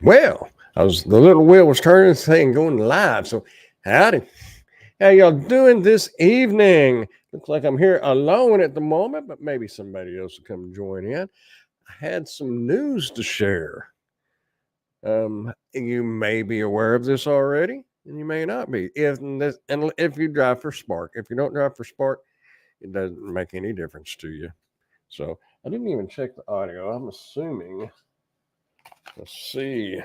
Well, the little wheel was turning saying going live. So howdy. How y'all doing this evening? Looks like I'm here alone at the moment, but maybe somebody else will come join in. I had some news to share. You may be aware of this already, and you may not be. If you drive for Spark, if you don't drive for Spark, it doesn't make any difference to you. So I didn't even check the audio. I'm assuming. Let's see.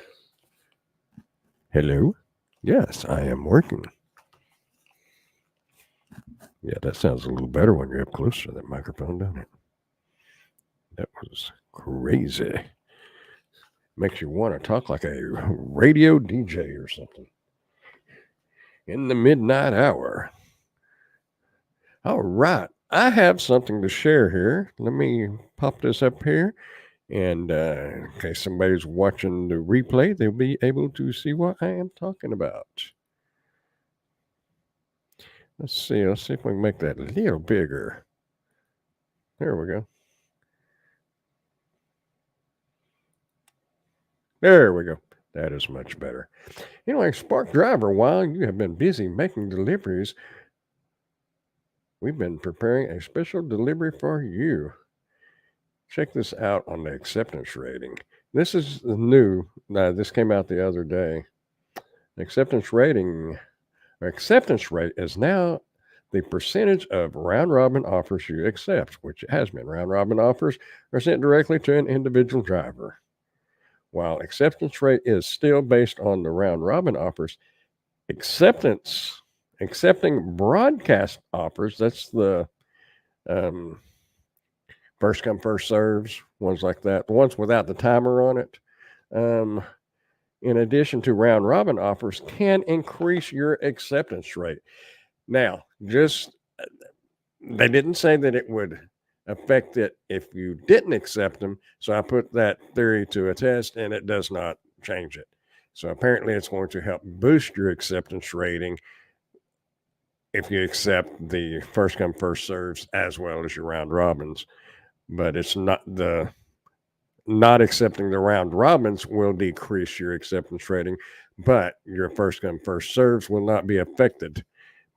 Hello. Yes, I am working. Yeah, that sounds a little better when you're up close to that microphone, doesn't it? That was crazy. Makes you want to talk like a radio DJ or something. In the midnight hour. All right. I have something to share here. Let me pop this up here. And in case somebody's watching the replay, they'll be able to see what I am talking about. Let's see. Let's see if we can make that a little bigger. There we go. There we go. That is much better. Anyway, Spark Driver, while you have been busy making deliveries, we've been preparing a special delivery for you. Check this out on the acceptance rating. This is new. This came out the other day. Acceptance rating, or acceptance rate is now the percentage of round robin offers you accept, which it has been. Round robin offers are sent directly to an individual driver. While acceptance rate is still based on the round robin offers, accepting broadcast offers, that's the first come, first serves, ones like that, the ones without the timer on it, in addition to round robin offers, can increase your acceptance rate. Now, they didn't say that it would affect it if you didn't accept them. So I put that theory to a test and it does not change it. So apparently it's going to help boost your acceptance rating if you accept the first come, first serves as well as your round robins. But it's not accepting the round robins will decrease your acceptance rating, but your first come, first serves will not be affected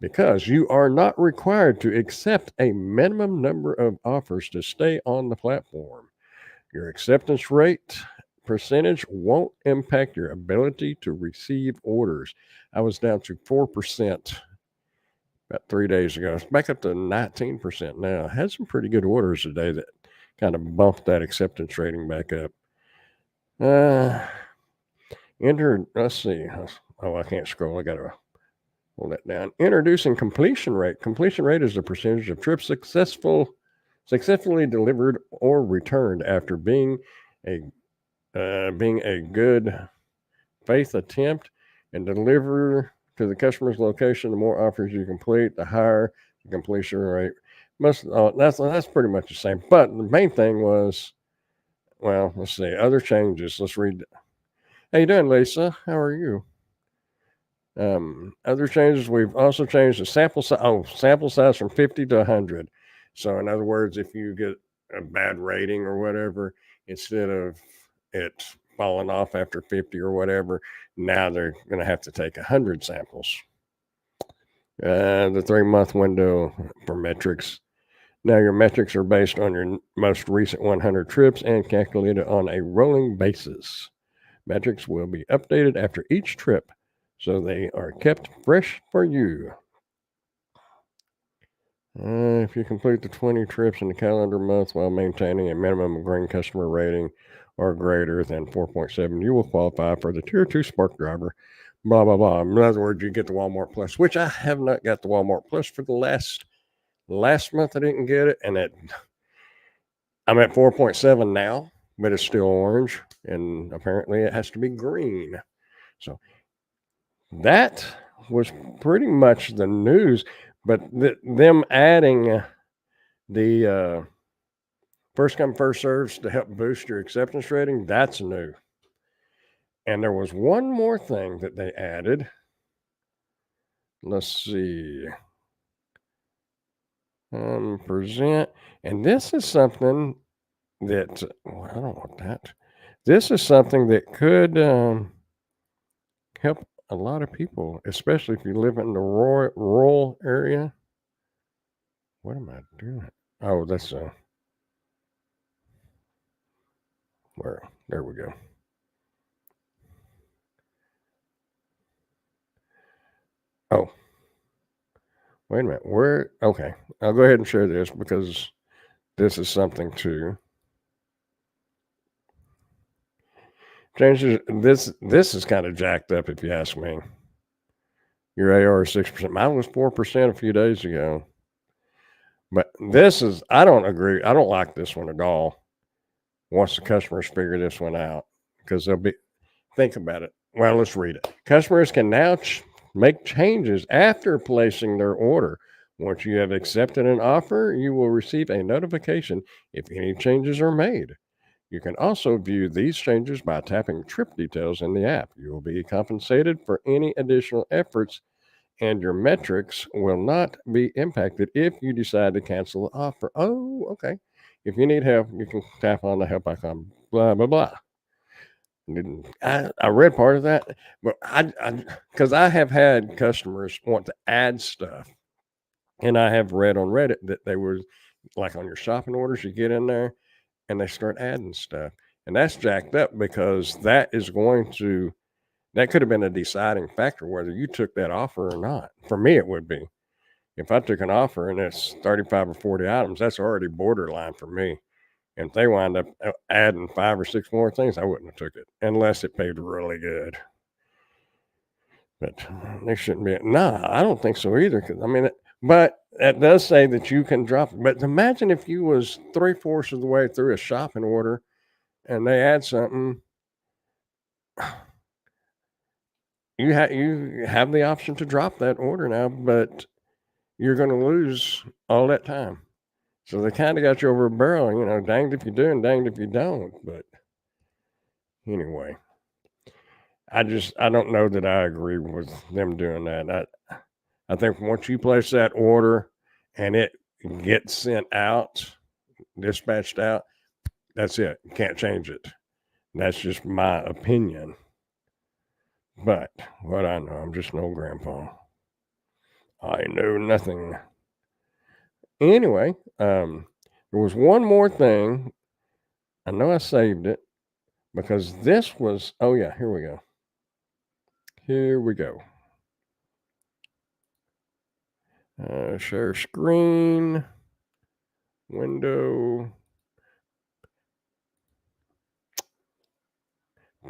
because you are not required to accept a minimum number of offers to stay on the platform. Your acceptance rate percentage won't impact your ability to receive orders. I was down to 4% about 3 days ago. It's back up to 19% now. I had some pretty good orders today that kind of bumped that acceptance rating back up. Let's see. Oh, I can't scroll. I got to hold that down. Introducing completion rate. Completion rate is the percentage of trips successfully delivered or returned after being a good faith attempt and deliver to the customer's location. The more offers you complete, the higher the completion rate. That's pretty much the same. But the main thing was, well, let's see, other changes. Let's read. How you doing, Lisa? How are you? Other changes, we've also changed the sample size from 50 to 100. So in other words, if you get a bad rating or whatever, instead of it falling off after 50 or whatever, now they're going to have to take 100 samples. The 3-month window for metrics. Now your metrics are based on your most recent 100 trips and calculated on a rolling basis. Metrics will be updated after each trip, so they are kept fresh for you. If you complete the 20 trips in the calendar month while maintaining a minimum of green customer rating or greater than 4.7, you will qualify for the Tier 2 Spark Driver, blah, blah, blah. In other words, you get the Walmart Plus, which I have not got the Walmart Plus for the last month. I didn't get it, and I'm at 4.7 now, but it's still orange, and apparently it has to be green. So that was pretty much the news, but them adding the first come, first serves to help boost your acceptance rating, that's new. And there was one more thing that they added. Let's see. Present. And this is something that, I don't want that. this is something that could help a lot of people, especially if you live in the rural area. What am I doing? Oh, that's where? There we go. Oh, wait a minute. Where? Okay, I'll go ahead and share this because this is something to changes. This is kind of jacked up, if you ask me. Your AR is 6%. Mine was 4% a few days ago. But this is, I don't agree. I don't like this one at all. Once the customers figure this one out, because they'll be, think about it. Well, let's read it. Customers can now make changes after placing their order. Once you have accepted an offer, you will receive a notification if any changes are made. You can also view these changes by tapping trip details in the app. You will be compensated for any additional efforts, and your metrics will not be impacted if you decide to cancel the offer. Oh, okay. If you need help, you can tap on the help icon, blah, blah, blah. I read part of that, but because I have had customers want to add stuff, and I have read on Reddit that they were like on your shopping orders, you get in there and they start adding stuff. And that's jacked up because that could have been a deciding factor whether you took that offer or not. For me, it would be. If I took an offer and it's 35 or 40 items, that's already borderline for me. And if they wind up adding 5 or 6 more things, I wouldn't have took it unless it paid really good. But they shouldn't be. Nah, I don't think so either. Because I mean, but that does say that you can drop it. But imagine if you was 3/4 of the way through a shopping order and they add something. You have the option to drop that order now, but you're going to lose all that time. So they kind of got you over a barrel. Danged if you do and danged if you don't. But anyway, I don't know that I agree with them doing that. I think once you place that order and it gets sent out, dispatched out, that's it. You can't change it. That's just my opinion. But what I know, I'm just no grandpa. I know nothing. Anyway, there was one more thing. I know I saved it because this was, oh yeah, here we go. Here we go. Share screen, window,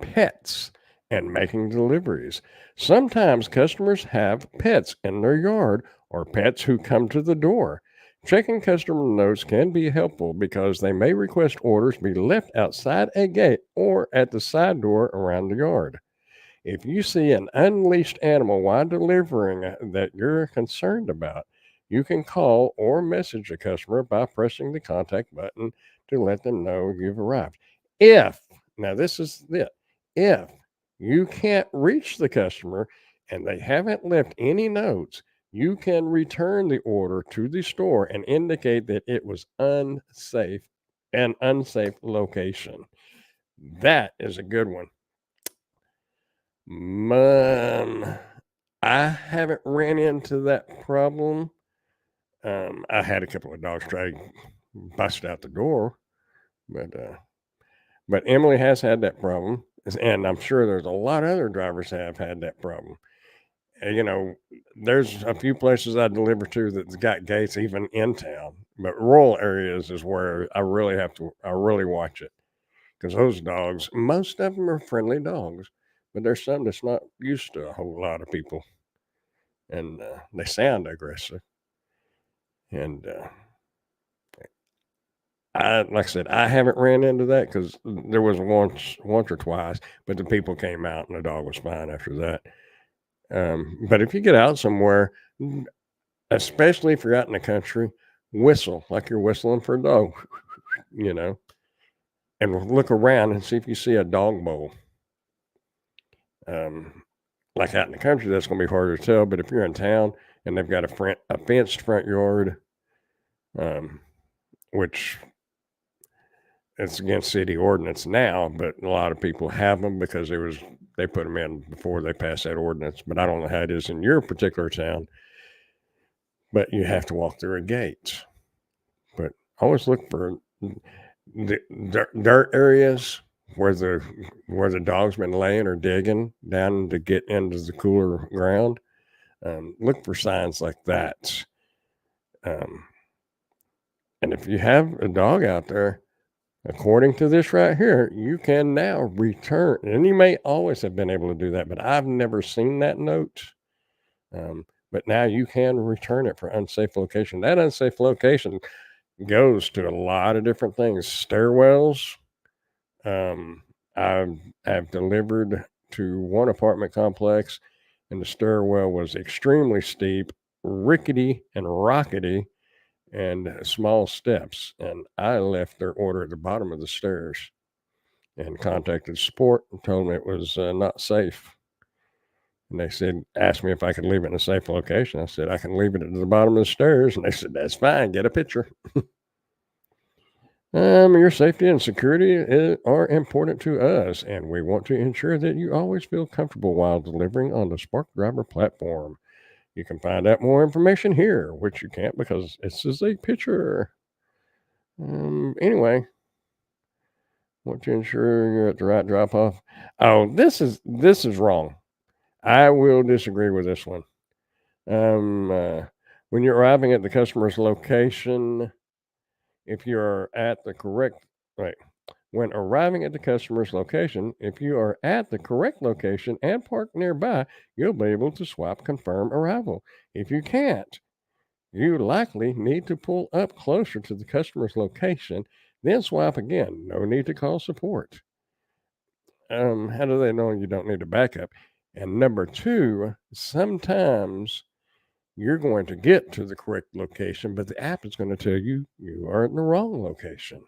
pets, and making deliveries. Sometimes customers have pets in their yard or pets who come to the door. Checking customer notes can be helpful because they may request orders be left outside a gate or at the side door around the yard. If you see an unleashed animal while delivering that you're concerned about, you can call or message the customer by pressing the contact button to let them know you've arrived. Now this is it, if you can't reach the customer and they haven't left any notes, you can return the order to the store and indicate that it was an unsafe location. That is a good one. I haven't ran into that problem. I had a couple of dogs try to bust out the door, but Emily has had that problem, and I'm sure there's a lot of other drivers have had that problem. And, there's a few places I deliver to that's got gates even in town, but rural areas is where I really watch it because those dogs, most of them are friendly dogs, but there's some that's not used to a whole lot of people, and they sound aggressive. And like I said, I haven't ran into that because there was once or twice, but the people came out and the dog was fine after that. But if you get out somewhere, especially if you're out in the country, whistle like you're whistling for a dog, you know, and look around and see if you see a dog bowl. Like out in the country, that's going to be harder to tell. But if you're in town and they've got a fenced front yard, which it's against city ordinance now, but a lot of people have them because they put them in before they passed that ordinance. But I don't know how it is in your particular town, but you have to walk through a gate. But always look for the dirt areas where the dog's been laying or digging down to get into the cooler ground. Look for signs like that. Um, and if you have a dog out there, according to this right here, you can now return, and you may always have been able to do that, but I've never seen that note. But now you can return it for unsafe location. That unsafe location goes to a lot of different things. Stairwells. I've delivered to one apartment complex, and the stairwell was extremely steep, rickety, and rockety, and small steps. And I left their order at the bottom of the stairs and contacted support and told them it was not safe. And they asked me if I could leave it in a safe location. I said, I can leave it at the bottom of the stairs. And they said, that's fine. Get a picture. Your safety and security are important to us, and we want to ensure that you always feel comfortable while delivering on the Spark Driver platform. You can find out more information here, which you can't because this is a picture. Anyway, want to ensure you're at the right drop off. Oh, this is wrong. I will disagree with this one. When you're arriving at the customer's location, if you're at the correct when arriving at the customer's location, if you are at the correct location and parked nearby, you'll be able to swap confirm arrival. If you can't, you likely need to pull up closer to the customer's location, then swap again. No need to call support. How do they know you don't need a backup? And number two, sometimes you're going to get to the correct location, but the app is going to tell you you are in the wrong location.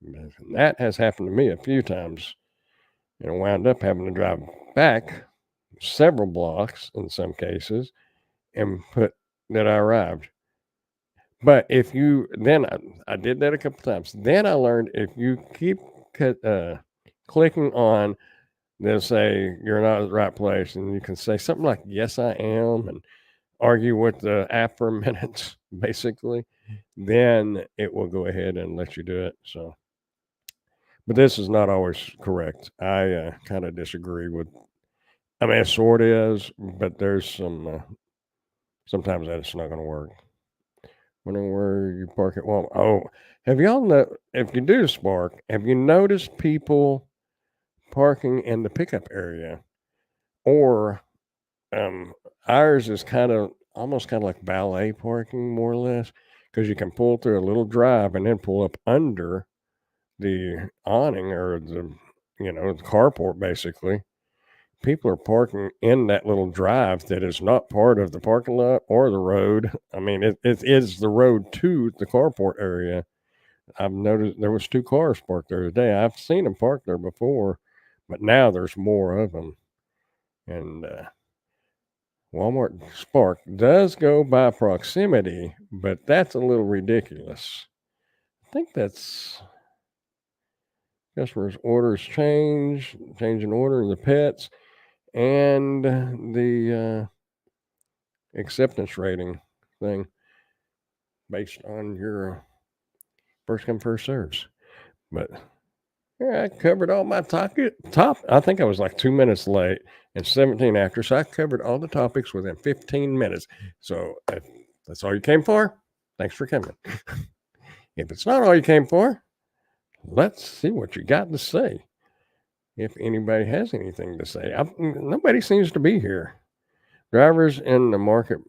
And that has happened to me a few times, and I wound up having to drive back several blocks in some cases and put that I arrived. But if you then I did that a couple times. Then I learned if you keep clicking on, they'll say you're not at the right place, and you can say something like "Yes, I am," and argue with the app for a minute, basically. Then it will go ahead and let you do it. So, but this is not always correct. I kind of disagree with. I mean, it sort is, but there's some. Sometimes that's not going to work. Wondering where you park at Walmart. Oh, have y'all know if you do Spark? Have you noticed people parking in the pickup area, or ours is almost kind of like valet parking, more or less, because you can pull through a little drive and then pull up under the awning or the carport, basically. People are parking in that little drive that is not part of the parking lot or the road. I mean, it is the road to the carport area. I've noticed there was 2 cars parked there today. I've seen them parked there before, but now there's more of them. And Walmart Spark does go by proximity, but that's a little ridiculous. I think that's customers' orders change in order of the pets, and the acceptance rating thing based on your first come first serves. But yeah, I covered all my top. I think I was like 2 minutes late and 17 after, so I covered all the topics within 15 minutes. So if that's all you came for, thanks for coming. If it's not all you came for, let's see what you got to say. If anybody has anything to say, nobody seems to be here. Drivers in the market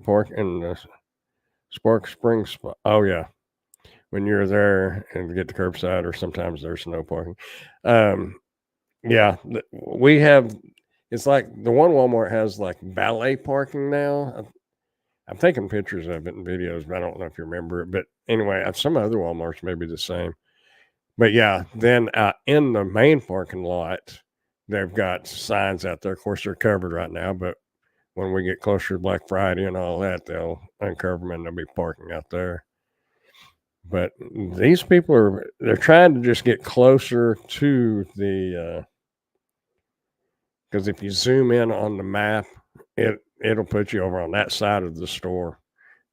park in the Spark Springs spot. Oh yeah, when you're there and get the curbside, or sometimes there's no parking. Yeah, we have. It's like the one Walmart has like valet parking now. I'm taking pictures of it and videos, but I don't know if you remember it. But anyway, some other Walmarts may be the same. But yeah, then in the main parking lot, they've got signs out there. Of course, they're covered right now, but when we get closer to Black Friday and all that, they'll uncover them and they'll be parking out there. But these people they're trying to just get closer to the because if you zoom in on the map, it'll put you over on that side of the store,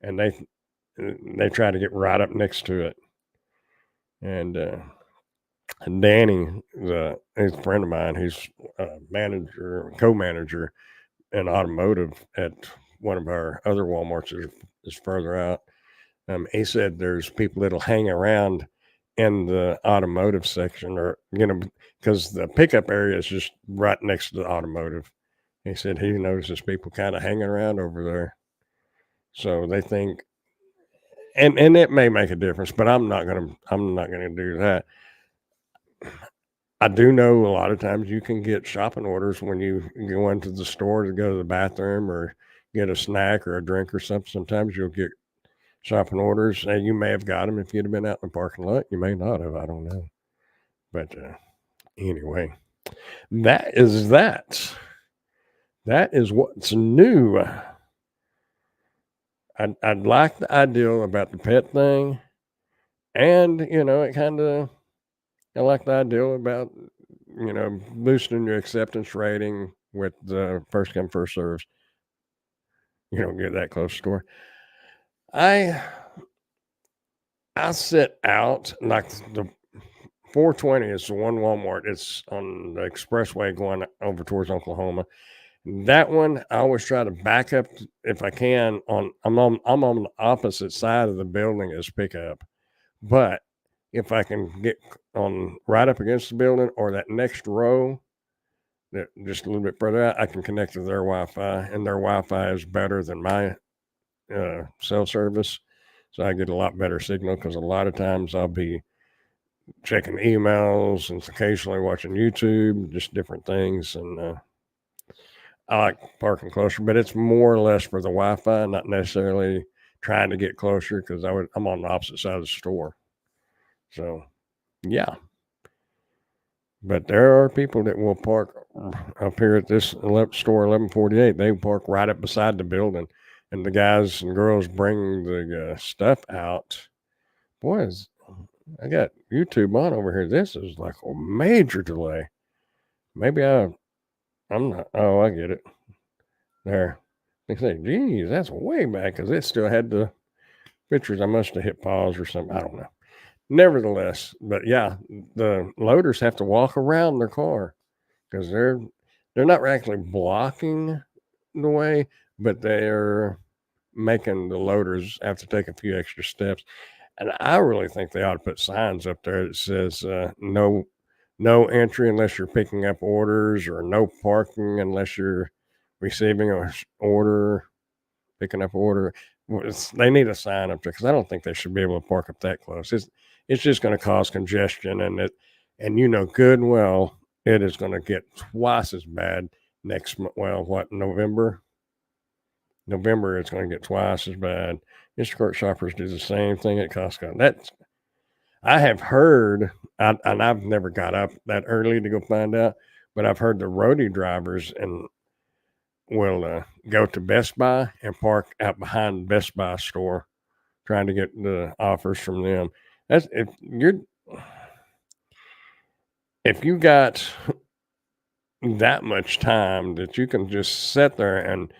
and they try to get right up next to it. And Danny, he's a friend of mine. He's co-manager in automotive at one of our other Walmarts is further out. He said there's people that'll hang around in the automotive section, or because the pickup area is just right next to the automotive. He said he notices people kind of hanging around over there, so they think, and it may make a difference, but I'm not gonna do that. I do know a lot of times you can get shopping orders when you go into the store to go to the bathroom or get a snack or a drink or something. Sometimes you'll get shopping orders, and you may have got them if you'd have been out in the parking lot. You may not have. I don't know. But anyway, that is that. That is what's new. I'd like the idea about the pet thing, and it kind of I like the idea about boosting your acceptance rating with the first come first serves. You don't get that close score. I sit out like the 420 is the one Walmart. It's on the expressway going over towards Oklahoma. That one I always try to back up if I can. I'm on the opposite side of the building as pickup, but if I can get on right up against the building or that next row, that just a little bit further out, I can connect to their Wi-Fi, and their Wi-Fi is better than my cell service, so I get a lot better signal. Because a lot of times I'll be checking emails and occasionally watching YouTube, just different things, and I like parking closer, but it's more or less for the Wi-Fi, not necessarily trying to get closer because I'm on the opposite side of the store. So, yeah. But there are people that will park up here at this store 1148. They park right up beside the building, and the guys and girls bring the stuff out. Boys, I got YouTube on over here. This is like a major delay. Maybe I'm not. Oh, I get it. There. They say, geez, that's way back because it still had the pictures. I must have hit pause or something. I don't know. Nevertheless, but yeah, the loaders have to walk around their car because they're not actually blocking the way, but they're making the loaders have to take a few extra steps. And I really think they ought to put signs up there that says no entry unless you're picking up orders, or no parking unless you're receiving an order, picking up order. They need a sign up there because I don't think they should be able to park up that close. It's just going to cause congestion, and good and well it is going to get twice as bad next month. Well, what, November? November it's going to get twice as bad. Instacart shoppers do the same thing at Costco. I have heard, and I've never got up that early to go find out, but I've heard the roadie drivers will go to Best Buy and park out behind the Best Buy store, trying to get the offers from them. That's if you got that much time that you can just sit there and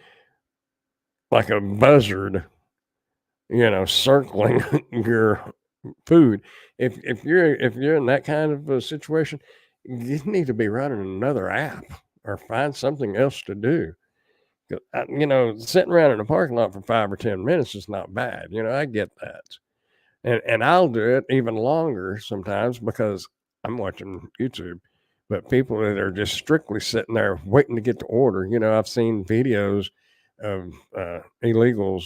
like a buzzard, circling your food. If you're in that kind of a situation, you need to be running another app or find something else to do. Sitting around in the parking lot for 5 or 10 minutes is not bad. I get that. And I'll do it even longer sometimes because I'm watching YouTube. But people that are just strictly sitting there waiting to get the order, I've seen videos of illegals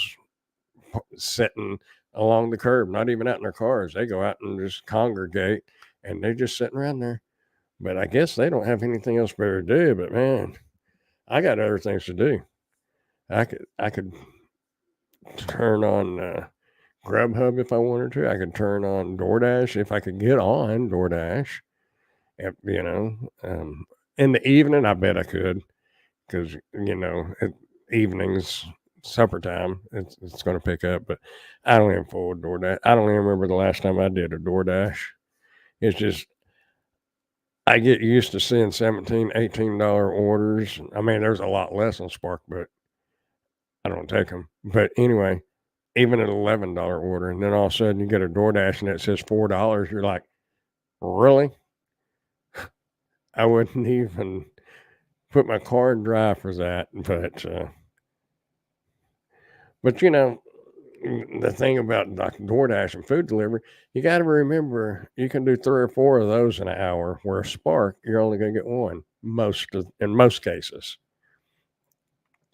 sitting along the curb, not even out in their cars. They go out and just congregate, and they're just sitting around there. But I guess they don't have anything else better to do. But man, I got other things to do. I could turn on Grubhub if I wanted to. I could turn on DoorDash if I could get on DoorDash. In the evening, I bet I could, because evenings supper time, it's going to pick up. But I don't even forward DoorDash. I don't even remember the last time I did a DoorDash. It's just I get used to seeing $17, $18 orders. I mean, there's a lot less on Spark, but I don't take them. But anyway, even an $11 order, and then all of a sudden you get a DoorDash and it says $4. You're like, really? I wouldn't even put my car in drive for that. But you know, the thing about like DoorDash and food delivery, you got to remember you can do 3 or 4 of those in an hour. Where Spark, you're only going to get one in most cases.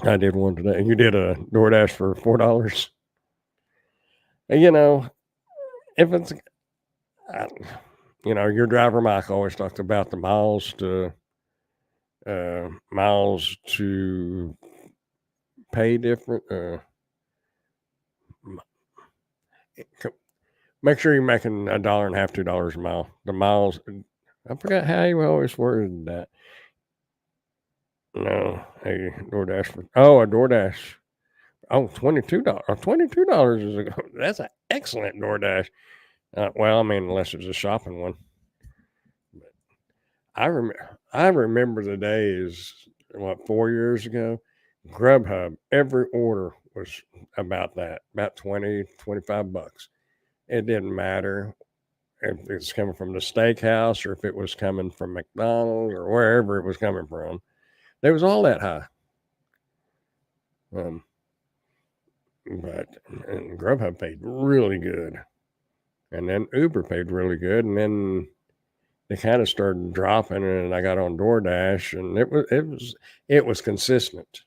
I did one today. You did a DoorDash for $4. And, you know, if it's, your driver Mike always talked about the miles to pay different. Make sure you're making $1.50, $2 a mile. The miles, I forgot how you always worded that. No, a DoorDash a DoorDash. Oh, $22. $22 that's an excellent DoorDash. Well, I mean, unless it's a shopping one. But I remember the days, 4 years ago, Grubhub, every order was about $20, $25. It didn't matter if it's coming from the steakhouse or if it was coming from McDonald's or wherever it was coming from. They was all that high. But Grubhub paid really good. And then Uber paid really good. And then they kind of started dropping, and I got on DoorDash, and it was consistent.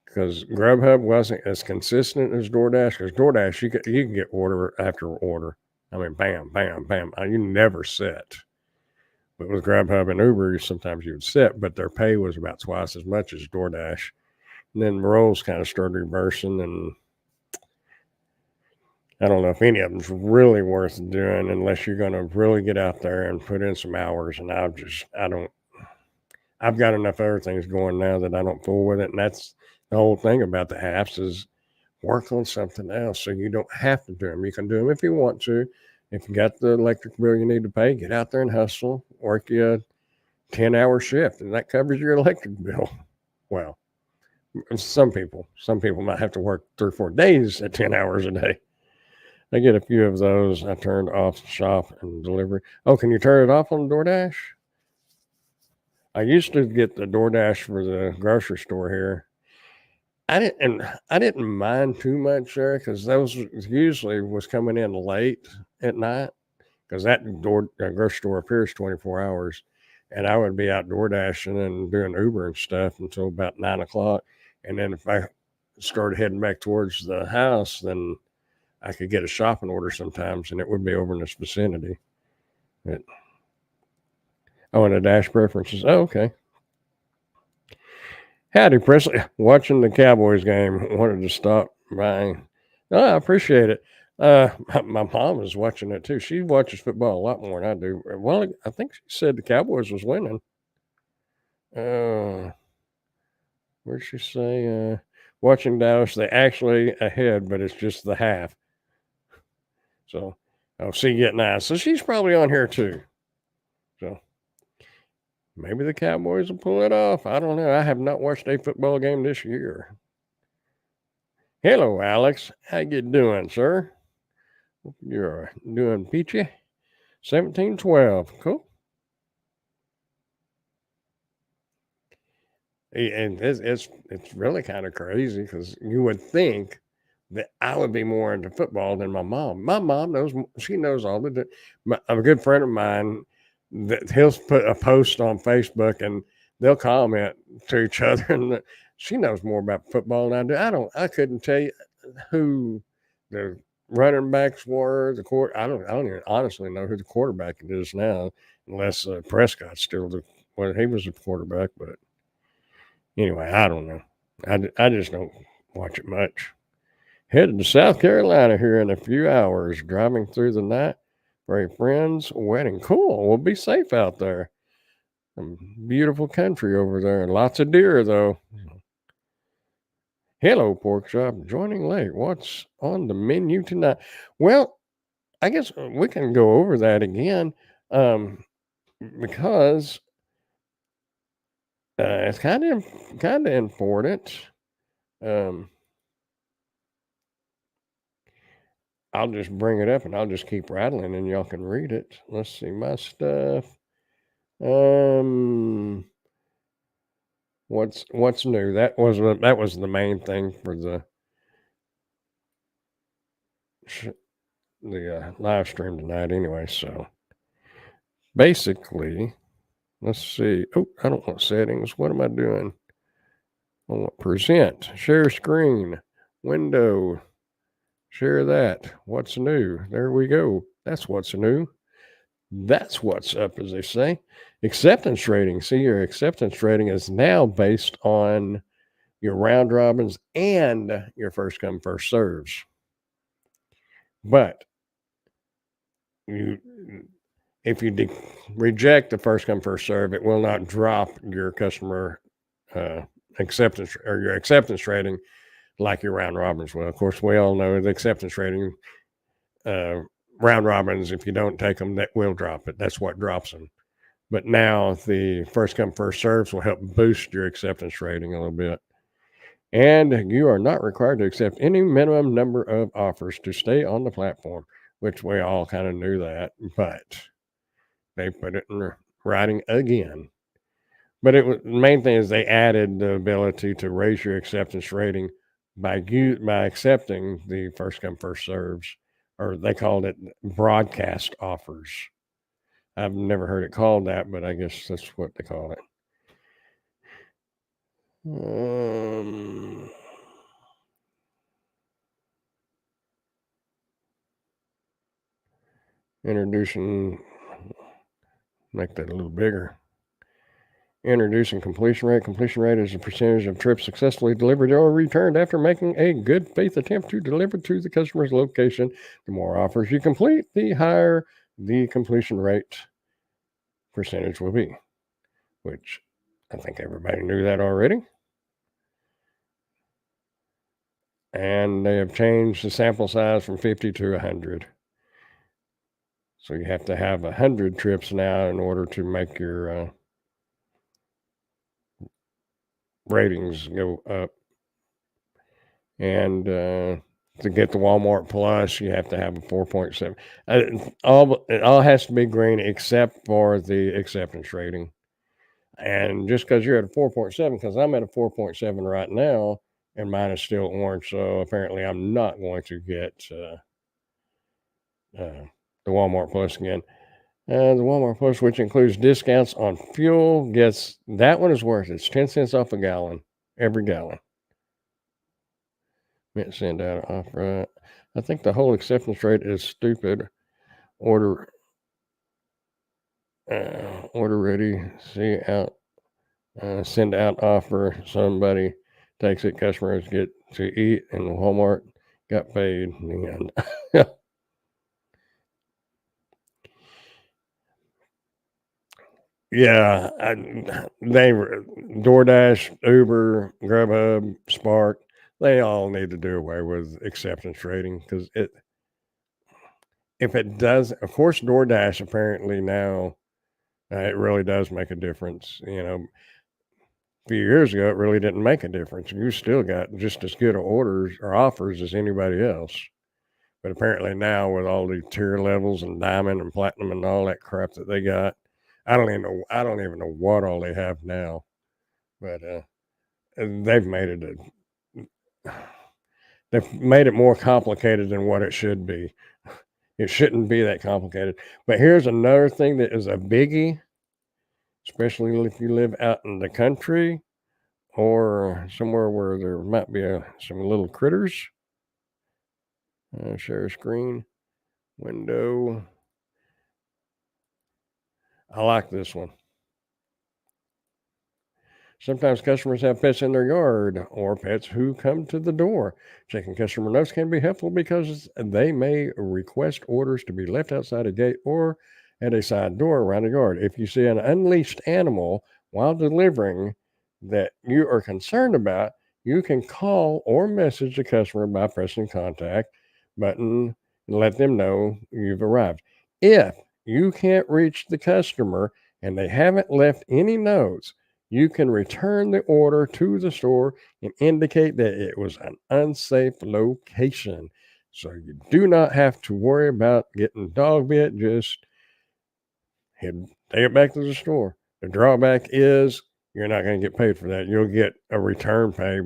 Because Grubhub wasn't as consistent as DoorDash. Because DoorDash, you can get order after order. I mean, bam, bam, bam. You never sit. But with Grubhub and Uber, sometimes you would sit, but their pay was about twice as much as DoorDash. And then roles kind of started reversing, and I don't know if any of them's really worth doing unless you're going to really get out there and put in some hours. And I've got enough other things going now that I don't fool with it. And that's the whole thing about the apps is work on something else so you don't have to do them. You can do them if you want to. If you got the electric bill you need to pay, get out there and hustle, work you a 10-hour shift, and that covers your electric bill. Well, some people might have to work 3 or 4 days at 10 hours a day. I get a few of those. I turned off shop and delivery. Oh, can you turn it off on DoorDash? I used to get the DoorDash for the grocery store here. I didn't mind too much there because those usually was coming in late at night because that grocery store appears 24 hours, and I would be out DoorDashing and doing Uber and stuff until about 9 o'clock, and then if I started heading back towards the house, then I could get a shopping order sometimes, and it would be over in this vicinity. And the dash preferences. Oh, okay. Howdy, Presley. Watching the Cowboys game. Wanted to stop by. Oh, I appreciate it. My mom is watching it too. She watches football a lot more than I do. Well, I think she said the Cowboys was winning. Where'd she say? Watching Dallas, they actually ahead, but it's just the half. So, see, get nice. So she's probably on here too. So maybe the Cowboys will pull it off. I don't know. I have not watched a football game this year. Hello, Alex. How you doing, sir? You're doing peachy. 1712. Cool. And it's really kind of crazy because you would think that I would be more into football than my mom. My mom knows all the. A good friend of mine, that he'll put a post on Facebook and they'll comment to each other, and she knows more about football than I do. I couldn't tell you who the running backs were. I don't even honestly know who the quarterback is now, unless Prescott's still he was the quarterback, but. Anyway, I don't know. I just don't watch it much. Headed to South Carolina here in a few hours, driving through the night for a friend's wedding. Cool. We'll be safe out there. Some beautiful country over there. Lots of deer, though. Hello, Pork Chop. Joining late. What's on the menu tonight? Well, I guess we can go over that again um, because it's kind of important. Um, I'll just bring it up and I'll just keep rattling and y'all can read it. Let's see my stuff. Um, what's new? That was the main thing for the live stream tonight, anyway. So basically, let's see. Oh, I don't want settings. What am I doing? I want present, share screen, window, share that. What's new? There we go. That's what's new. That's what's up, as they say. Acceptance rating. See, your acceptance rating is now based on your round robins and your first come, first serves. But you, if you reject the first come, first serve, it will not drop your customer acceptance or your acceptance rating like your round robins will. Of course, we all know the acceptance rating round robins, if you don't take them, that will drop it. That's what drops them. But now the first come, first serves will help boost your acceptance rating a little bit. And you are not required to accept any minimum number of offers to stay on the platform, which we all kind of knew that, but they put it in writing again. But the main thing is they added the ability to raise your acceptance rating by accepting the first come, first serves, or they called it broadcast offers. I've never heard it called that, but I guess that's what they call it. Introducing, make that a little bigger. Introducing completion rate. Completion rate is a percentage of trips successfully delivered or returned after making a good faith attempt to deliver to the customer's location. The more offers you complete, the higher the completion rate percentage will be, which I think everybody knew that already. And they have changed the sample size from 50 to 100. So you have to have 100 trips now in order to make your ratings go up. And to get the Walmart Plus, you have to have a 4.7. It all has to be green except for the acceptance rating. And just because you're at a 4.7, because I'm at a 4.7 right now, and mine is still orange, so apparently I'm not going to get the Walmart Plus again. The Walmart Plus, which includes discounts on fuel, that one is worth it. It's 10 cents off a gallon, every gallon. Meant send out an offer. I think the whole acceptance rate is stupid. Order ready. See out. Send out offer. Somebody takes it. Customers get to eat, and Walmart got paid. And yeah, they were DoorDash, Uber, Grubhub, Spark. They all need to do away with acceptance rating because if it does, of course, DoorDash apparently now it really does make a difference. A few years ago, it really didn't make a difference. You still got just as good orders or offers as anybody else. But apparently now, with all the tier levels and diamond and platinum and all that crap that they got, I don't even know what all they have now. But they've made it more complicated than what it should be. It shouldn't be that complicated. But here's another thing that is a biggie, especially if you live out in the country or somewhere where there might be some little critters. Share screen, window. I like this one. Sometimes customers have pets in their yard or pets who come to the door. Checking customer notes can be helpful because they may request orders to be left outside a gate or at a side door around the yard. If you see an unleashed animal while delivering that you are concerned about, you can call or message the customer by pressing contact button and let them know you've arrived. If you can't reach the customer and they haven't left any notes, you can return the order to the store and indicate that it was an unsafe location. So you do not have to worry about getting dog bit. Just take it back to the store. The drawback is you're not going to get paid for that. You'll get a return pay.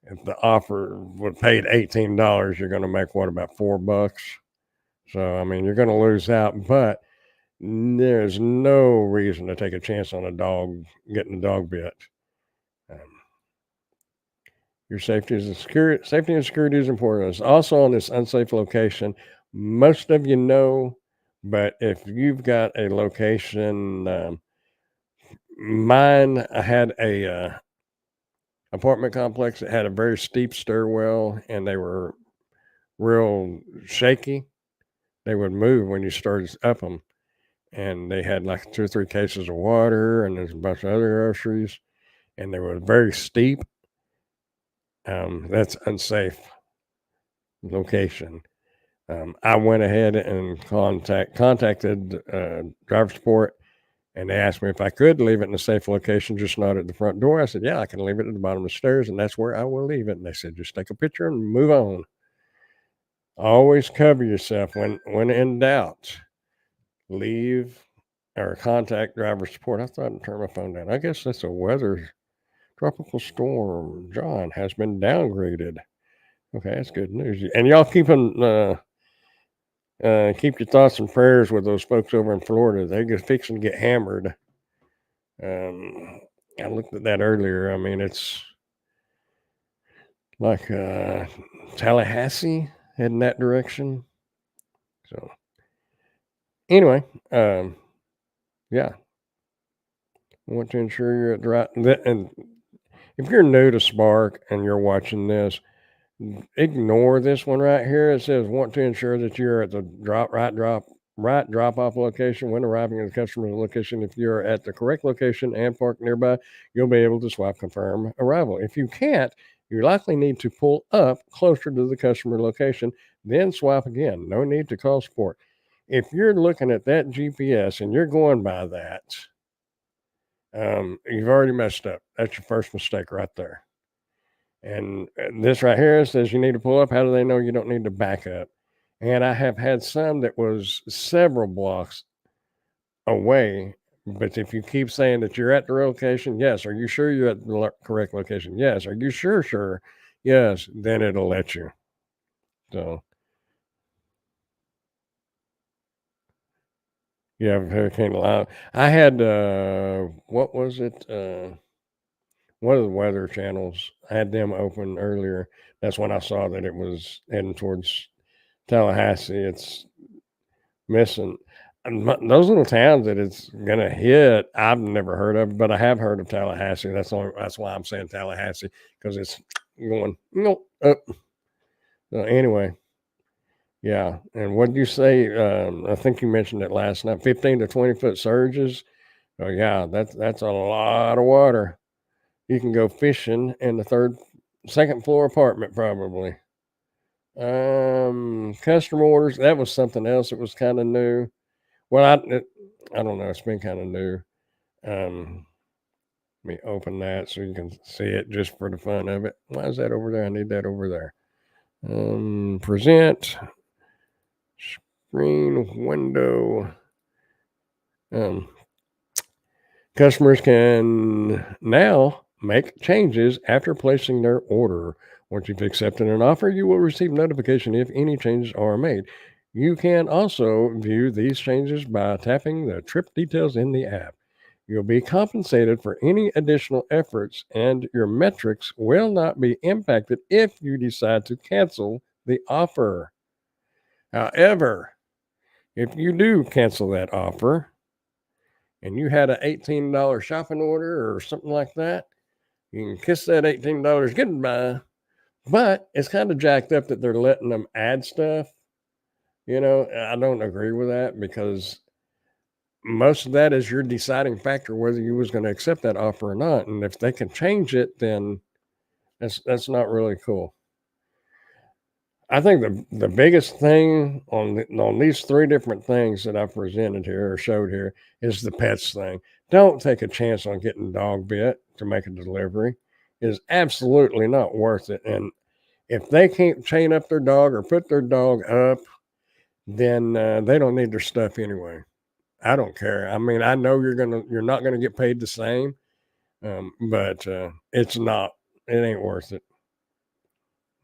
If the offer would paid $18, you're going to make what, about $4? So I mean, you're going to lose out, but there's no reason to take a chance on a dog getting a dog bit. Um, your safety and security is important. It's also on this unsafe location. Most of you know, but if you've got a location, mine, I had a apartment complex that had a very steep stairwell, and they were real shaky. They would move when you started up them, and they had like 2 or 3 cases of water, and there's a bunch of other groceries, and they were very steep. That's unsafe location. I went ahead and contacted driver support, and they asked me if I could leave it in a safe location, just not at the front door. I said, yeah, I can leave it at the bottom of the stairs, and that's where I will leave it. And they said, just take a picture and move on. Always cover yourself when in doubt. Leave or contact driver support. I thought I'd turn my phone down. I guess that's a weather. Tropical storm John has been downgraded. Okay, that's good news. And y'all keep your thoughts and prayers with those folks over in Florida. They're just fixing to get hammered. I looked at that earlier. I mean, it's like Tallahassee heading that direction. So anyway, yeah, I want to ensure you're at the right. And if you're new to Spark and you're watching this, ignore this one right here. It says want to ensure that you're at the drop off location when arriving at the customer's location. If you're at the correct location and parked nearby, you'll be able to swipe confirm arrival. If you can't, you likely need to pull up closer to the customer location, then swipe again. No need to call support. If you're looking at that GPS and you're going by that, you've already messed up. That's your first mistake right there. And this right here says you need to pull up. How do they know you don't need to back up? And I have had some that was several blocks away. But if you keep saying that you're at the location, yes. Are you sure you're at the correct location? Yes. Are you sure? Sure. Yes. Then it'll let you. So you have Hurricane Lyle. I had what was it? One of the weather channels. I had them open earlier. That's when I saw that it was heading towards Tallahassee. It's missing those little towns that it's gonna hit. I've never heard of, but I have heard of Tallahassee. That's why I'm saying Tallahassee, because it's going up. So anyway, yeah. And what did you say? I think you mentioned it last night. 15 to 20 foot surges. Oh yeah, that's a lot of water. You can go fishing in the second floor apartment probably. Customer orders. That was something else that was kind of new. Well, I don't know. It's been kind of new. Let me open that so you can see it just for the fun of it. Why is that over there? I need that over there. Present screen window. Customers can now make changes after placing their order. Once you've accepted an offer, you will receive notification if any changes are made. You can also view these changes by tapping the trip details in the app. You'll be compensated for any additional efforts, and your metrics will not be impacted if you decide to cancel the offer. However, if you do cancel that offer and you had an $18 shopping order or something like that, you can kiss that $18 goodbye. But it's kind of jacked up that they're letting them add stuff. I don't agree with that, because most of that is your deciding factor whether you was going to accept that offer or not. And if they can change it, then That's not really cool. I think the biggest thing on these 3 different things that I presented here or showed here is the pets thing. Don't take a chance on getting dog bit to make a delivery. It is absolutely not worth it, and if they can't chain up their dog or put their dog up, then, they don't need their stuff anyway. I don't care. I mean, I know you're not gonna get paid the same, but, it's not it ain't worth it.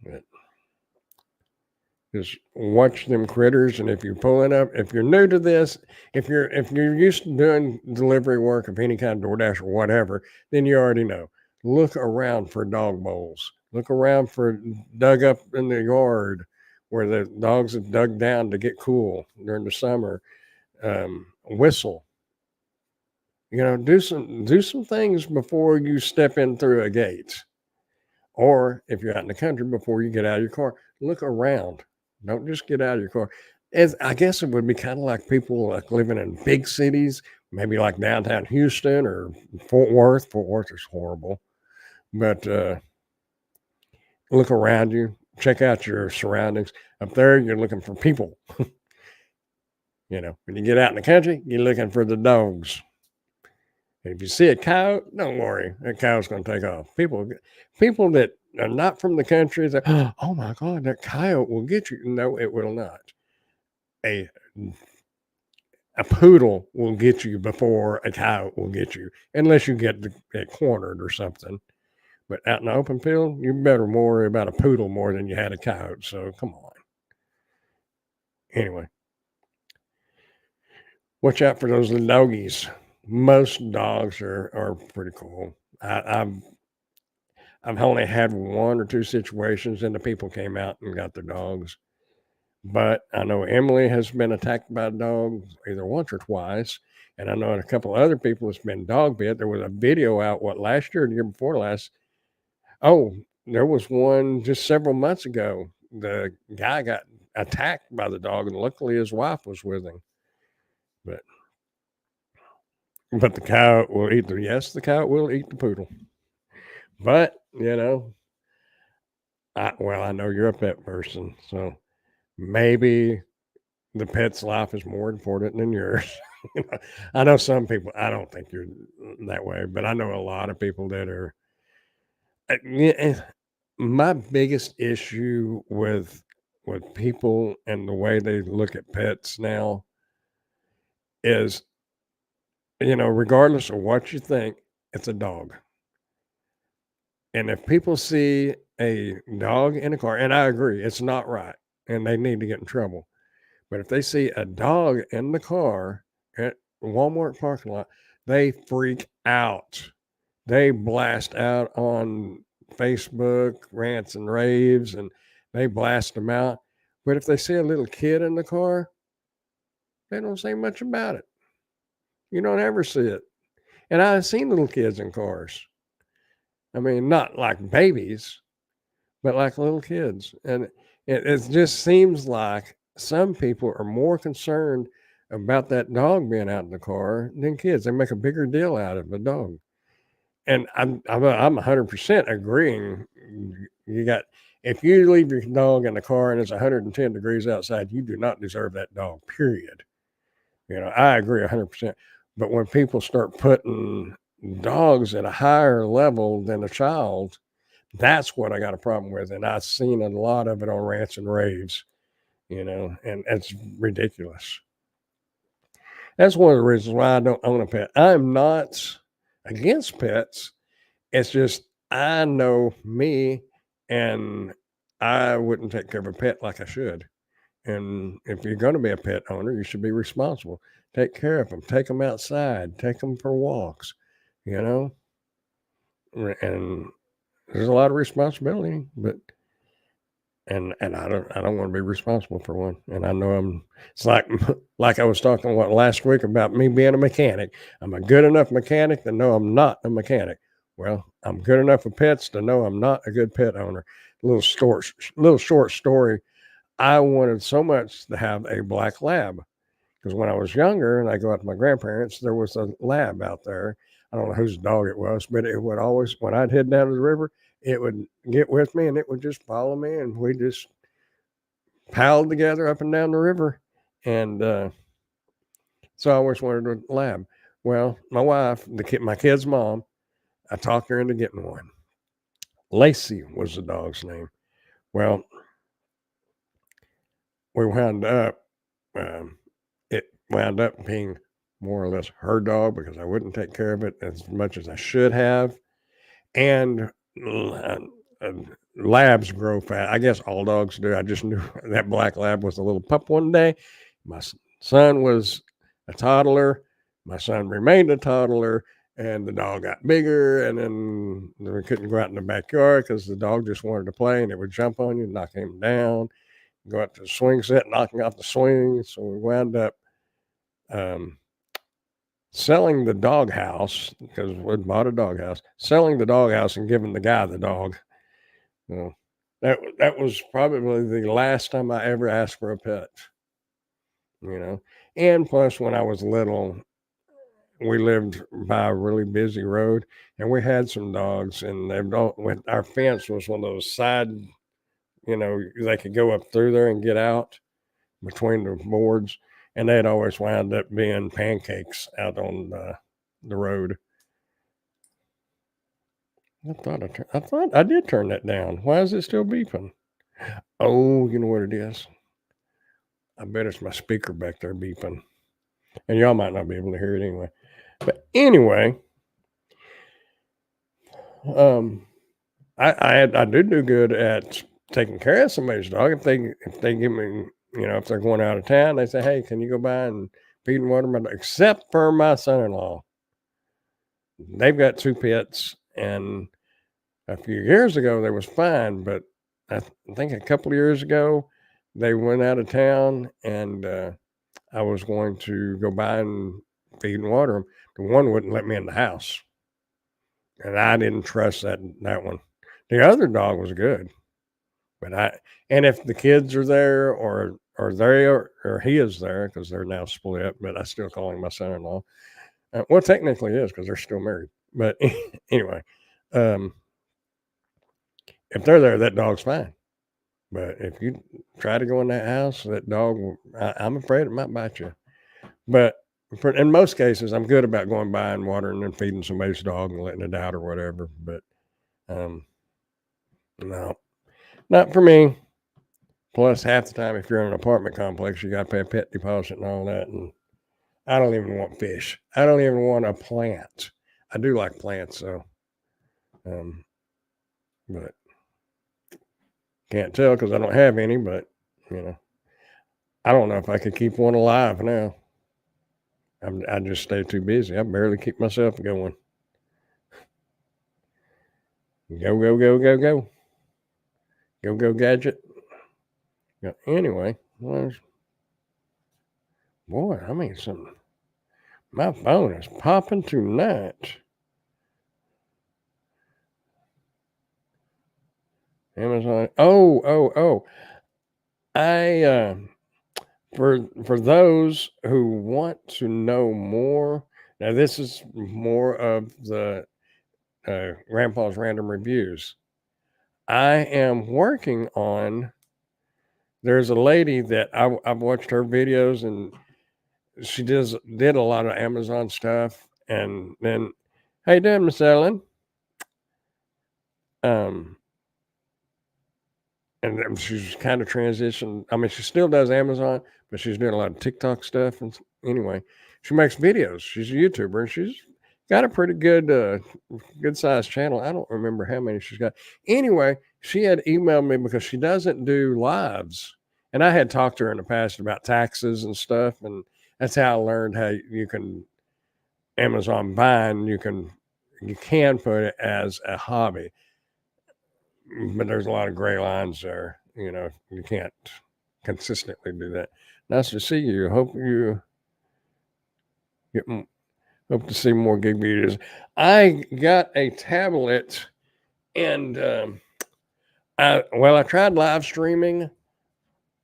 But just watch them critters, and if you're pulling up if you're new to this, if you're used to doing delivery work of any kind, DoorDash or whatever, then you already know. Look around for dog bowls. Look around for dug up in the yard where the dogs have dug down to get cool during the summer. Whistle. Do some things before you step in through a gate. Or if you're out in the country, before you get out of your car, look around. Don't just get out of your car. As I guess it would be kind of like people like living in big cities, maybe like downtown Houston or Fort Worth. Fort Worth is horrible, but look around you, check out your surroundings. Up there, you're looking for people. When you get out in the country, you're looking for the dogs. And if you see a cow, don't worry, that cow's going to take off. People that are not from the country, say, "Oh my God, that coyote will get you." No, it will not. A a poodle will get you before a coyote will get you, unless you get it cornered or something. But out in the open field, you better worry about a poodle more than you had a coyote. So come on. Anyway, watch out for those little doggies. Most dogs are pretty cool. I've only had 1 or 2 situations, and the people came out and got their dogs. But I know Emily has been attacked by a dog either once or twice, and I know a couple other people has been dog bit. There was a video out, last year or the year before last? Oh, there was one just several months ago. The guy got attacked by the dog, and luckily his wife was with him. But the cow will eat the cow will eat the poodle. But, I know you're a pet person, so maybe the pet's life is more important than yours. I know some people, I don't think you're that way, but I know a lot of people that are. Yeah, my biggest issue with people and the way they look at pets now is, regardless of what you think, it's a dog. And if people see a dog in a car, and I agree, it's not right, and they need to get in trouble. But if they see a dog in the car at Walmart parking lot, they freak out. They blast out on Facebook, rants and raves, and they blast them out. But if they see a little kid in the car, they don't say much about it. You don't ever see it. And I've seen little kids in cars. I mean, not like babies, but like little kids. And it just seems like some people are more concerned about that dog being out in the car than kids. They make a bigger deal out of a dog. And I'm 100% agreeing. You got If you leave your dog in the car and it's 110 degrees outside, you do not deserve that dog. Period. I agree 100%. But when people start putting dogs at a higher level than a child, that's what I got a problem with, and I've seen a lot of it on rants and raves, and it's ridiculous. That's one of the reasons why I don't own a pet. I'm not against pets. It's just I know me, and I wouldn't take care of a pet like I should. And if you're going to be a pet owner, you should be responsible. Take care of them. Take them outside. Take them for walks. You know, and there's a lot of responsibility, but and I don't want to be responsible for one. And I know it's like like I was talking last week about me being a mechanic. I'm a good enough mechanic to know I'm not a mechanic. Well, I'm good enough with pets to know I'm not a good pet owner. Little short story. I wanted so much to have a black lab because when I was younger and I go out to my grandparents, there was a lab out there. I don't know whose dog it was, but it would always, when I'd head down to the river, it would get with me and it would just follow me, and we just paddled together up and down the river. And so I always wanted a lab. Well, my wife, my kid's mom, I talked her into getting one. Lacey was the dog's name. Well, we wound up, it wound up being more or less her dog because I wouldn't take care of it as much as I should have. And labs grow fast. I guess all dogs do. I just knew that black lab was a little pup one day. My son was a toddler. My son remained a toddler, and the dog got bigger. And then we couldn't go out in the backyard because the dog just wanted to play, and it would jump on you, knock him down, go out to the swing set, knocking off the swing. So we wound up selling the doghouse because we bought a doghouse, selling the doghouse and giving the guy the dog. That was probably the last time I ever asked for a pet, And plus, when I was little, we lived by a really busy road, and we had some dogs, and our fence was one of those side, they could go up through there and get out between the boards, and they'd always wound up being pancakes out on the road. I thought I did turn that down. Why is it still beeping? Oh, you know what it is? I bet it's my speaker back there beeping. And y'all might not be able to hear it anyway. But anyway, I do good at taking care of somebody's dog. If they give me, if they're going out of town, they say, "Hey, can you go by and feed and water my dog?" Except for my son-in-law. They've got 2 pets, and a few years ago they was fine, but I think a couple of years ago they went out of town, and I was going to go by and feed and water them. The one wouldn't let me in the house, and I didn't trust that one. The other dog was good, but if the kids are there or he is there, because they're now split, but I still call him my son-in-law. Well, technically it is because they're still married. But anyway, if they're there, that dog's fine. But if you try to go in that house, that dog, I'm afraid it might bite you. But in most cases, I'm good about going by and watering and feeding somebody's dog and letting it out or whatever. But no, not for me. Plus, half the time, if you're in an apartment complex, you got to pay a pet deposit and all that. And I don't even want fish. I don't even want a plant. I do like plants, though. But can't tell because I don't have any. But I don't know if I could keep one alive now. I just stay too busy. I barely keep myself going. Go, go, go, go, go. Go, go, gadget. Yeah, anyway, boy, I mean, my phone is popping tonight. Amazon. Oh. I for those who want to know more, now this is more of the Grandpa's Random Reviews. I am working on. There's a lady that I've watched her videos, and she did a lot of Amazon stuff. And then, how you doing, Miss Ellen? And she's kind of transitioned. I mean, she still does Amazon, but she's doing a lot of TikTok stuff. And anyway, she makes videos. She's a YouTuber, and she's got a pretty good sized channel. I don't remember how many she's got. Anyway, she had emailed me because she doesn't do lives. And I had talked to her in the past about taxes and stuff. And that's how I learned how you can Amazon buying. You can put it as a hobby. But there's a lot of gray lines there. You can't consistently do that. Nice to see you. Hope to see more gig videos. I got a tablet, and I tried live streaming.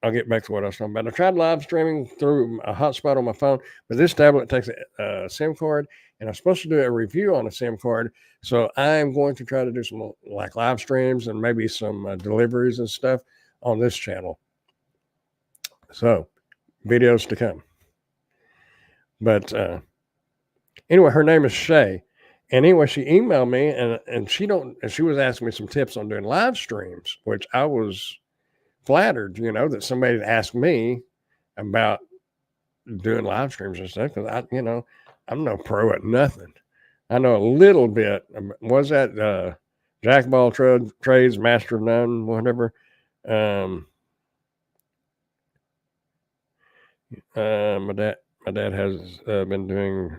I'll get back to what I was talking about. I tried live streaming through a hotspot on my phone, but this tablet takes a SIM card, and I'm supposed to do a review on a SIM card. So I'm going to try to do some like live streams and maybe some deliveries and stuff on this channel. So videos to come. But anyway, her name is Shay. And anyway, she emailed me and she was asking me some tips on doing live streams, which I was flattered, that somebody had asked me about doing live streams and stuff, because I'm no pro at nothing. I know a little bit. Was that Jack of all trades, master of none, whatever. My dad has been doing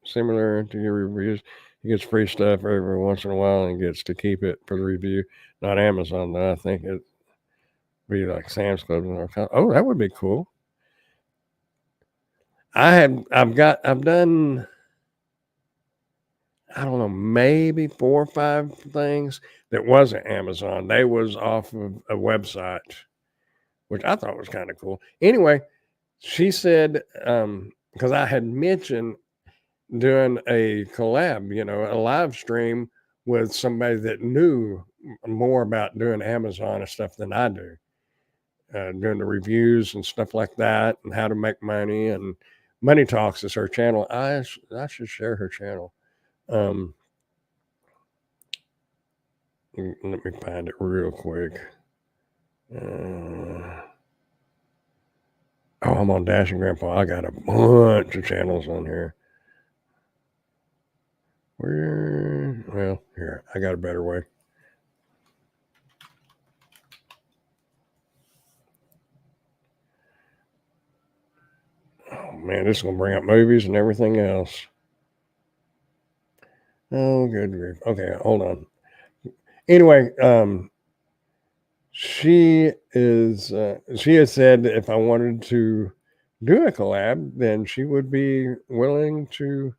similar to your reviews. He gets free stuff every once in a while and gets to keep it for the review. Not Amazon though. I think it'd be like Sam's Club. Oh, that would be cool. I've done, I don't know, maybe 4 or 5 things that wasn't Amazon. They was off of a website, which I thought was kind of cool. Anyway, she said, because I had mentioned doing a collab, a live stream with somebody that knew more about doing Amazon and stuff than I do, doing the reviews and stuff like that, and how to make money. And Money Talks is her channel. I should share her channel. Let me find it real quick. I'm on Dashing Grandpa. I got a bunch of channels on here. Here, I got a better way. Oh man, this is gonna bring up movies and everything else. Oh, good grief. Okay, hold on. Anyway, she has said that if I wanted to do a collab, then she would be willing to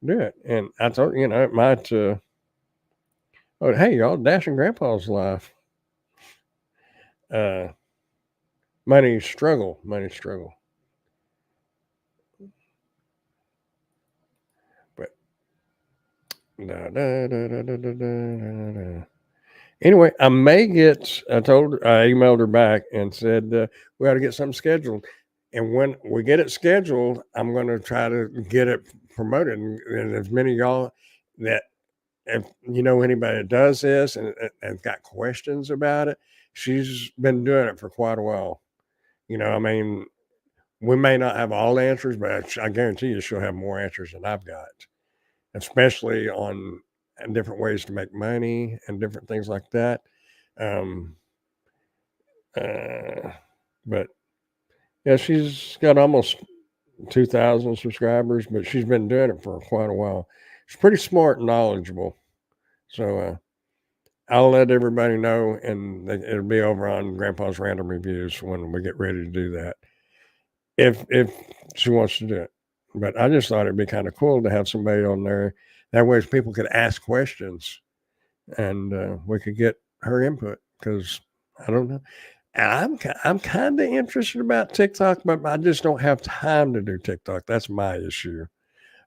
do it. And I thought, it might. Oh, hey, y'all, Dashing Grandpa's life. Money struggle. But anyway, I emailed her back and said we ought to get something scheduled. And when we get it scheduled, I'm going to try to get it promoted. And as many of y'all that, if you know anybody that does this and got questions about it, she's been doing it for quite a while. I mean, we may not have all the answers, but I guarantee you she'll have more answers than I've got, especially on different ways to make money and different things like that. But yeah, she's got almost 2,000 subscribers, but she's been doing it for quite a while. She's pretty smart and knowledgeable. So I'll let everybody know, and it'll be over on Grandpa's Random Reviews when we get ready to do that, if she wants to do it. But I just thought it'd be kind of cool to have somebody on there. That way people could ask questions, and we could get her input, because I don't know. I'm kind of interested about TikTok, but I just don't have time to do TikTok. That's my issue.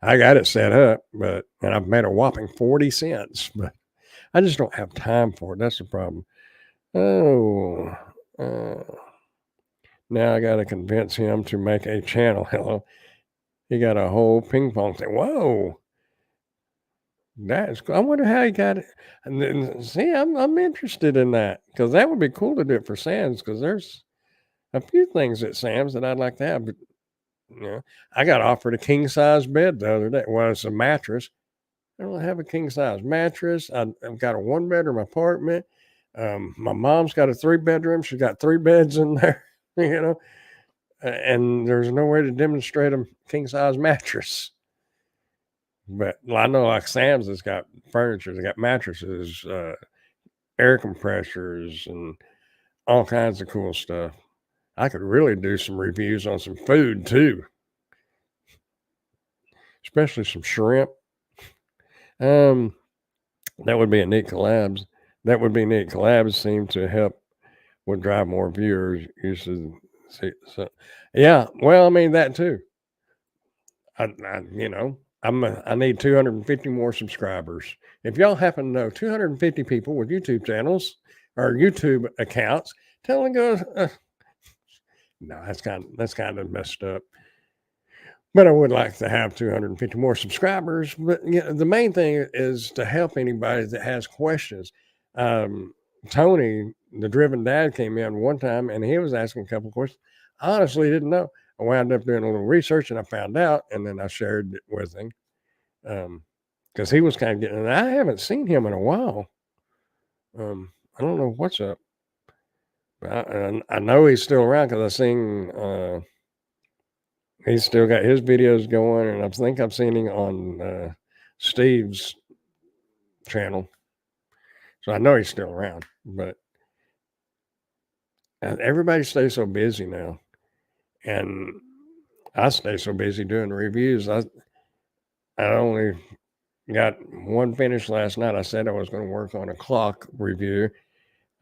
I got it set up, and I've made a whopping 40 cents, but I just don't have time for it. That's the problem. Oh, now I got to convince him to make a channel. Hello. He got a whole ping pong thing. Whoa. That's cool. I wonder how he got it. And then, see, I'm interested in that, because that would be cool to do it for Sam's, because there's a few things at Sam's that I'd like to have. But, I got offered a king size bed the other day. Well, it's a mattress. I don't have a king size mattress. I've got a 1-bedroom apartment. My mom's got a 3-bedroom. She's got 3 beds in there, and there's no way to demonstrate a king size mattress. But I know like Sam's has got furniture, they got mattresses, air compressors, and all kinds of cool stuff. I could really do some reviews on some food too, especially some shrimp. That would be a neat collabs. That would be neat. Collabs seem to help would drive more viewers. You should see. So, yeah. Well, I mean that too. I I need 250 more subscribers. If y'all happen to know 250 people with YouTube channels or YouTube accounts, tell them to go. No, that's kind of messed up. But I would like to have 250 more subscribers. But the main thing is to help anybody that has questions. Tony, the Driven Dad, came in one time and he was asking a couple of questions. I honestly didn't know. I wound up doing a little research and I found out, and then I shared it with him because he was kind of getting. I haven't seen him in a while. I don't know what's up. But I know he's still around because I seen. He's still got his videos going, and I think I've seen him on Steve's channel. So I know he's still around, but everybody stays so busy now. And I stay so busy doing reviews. I only got one finished last night. I said I was going to work on a clock review.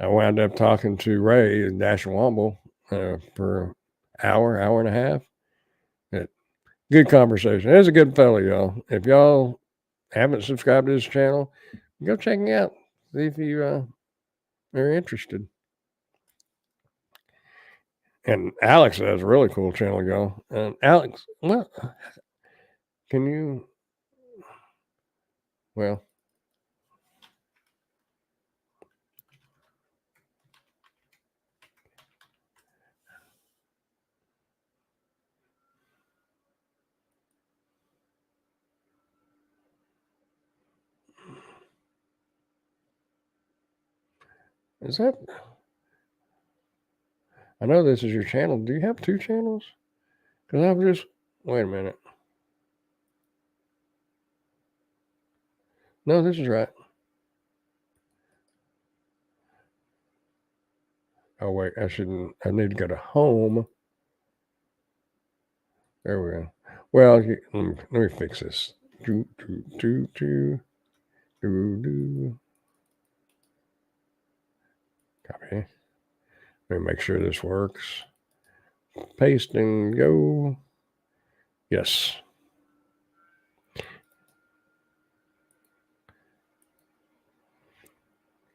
I wound up talking to Ray and Dash Womble for an hour and a half. Good conversation. There's a good fellow, y'all. If y'all haven't subscribed to his channel, go check him out. See if you are interested. And Alex has a really cool channel, y'all. And Alex, well, can you? Well, is that? I know this is your channel. Do you have two channels? Because I'm just. Wait a minute. No, this is right. Oh wait, I shouldn't. I need to go to home. There we go. Well, let me fix this. Do. Copy. Let me make sure this works. Paste and go. Yes.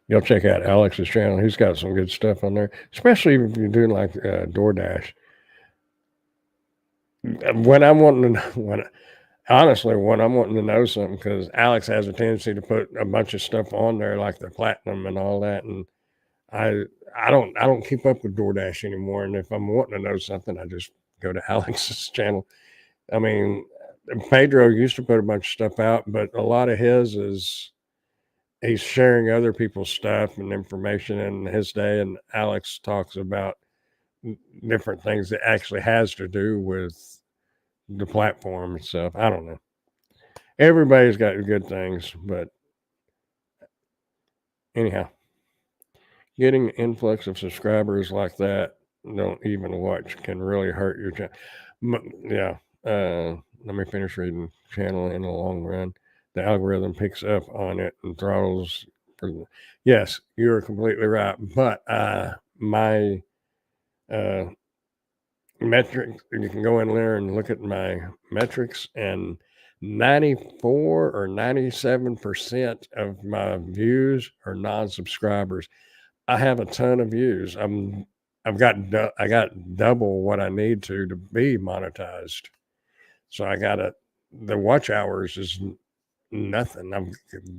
Y'all check out Alex's channel. He's got some good stuff on there, especially if you're doing like DoorDash. When I'm wanting to, honestly, when I'm wanting to know something, because Alex has a tendency to put a bunch of stuff on there, like the platinum and all that, and I don't keep up with DoorDash anymore. And if I'm wanting to know something, I just go to Alex's channel. I mean, Pedro used to put a bunch of stuff out, but a lot of his is he's sharing other people's stuff and information in his day. And Alex talks about different things that actually has to do with the platform and stuff. I don't know. Everybody's got good things, but anyhow, getting an influx of subscribers like that don't even watch can really hurt your channel. Yeah. Let me finish reading. Channel in the long run, the algorithm picks up on it and throttles. Yes, you're completely right. But my metrics, you can go in there and look at my metrics, and 94 or 97% of my views are non-subscribers. I have a ton of views. I got double what I need to be monetized. So the watch hours is nothing. I'm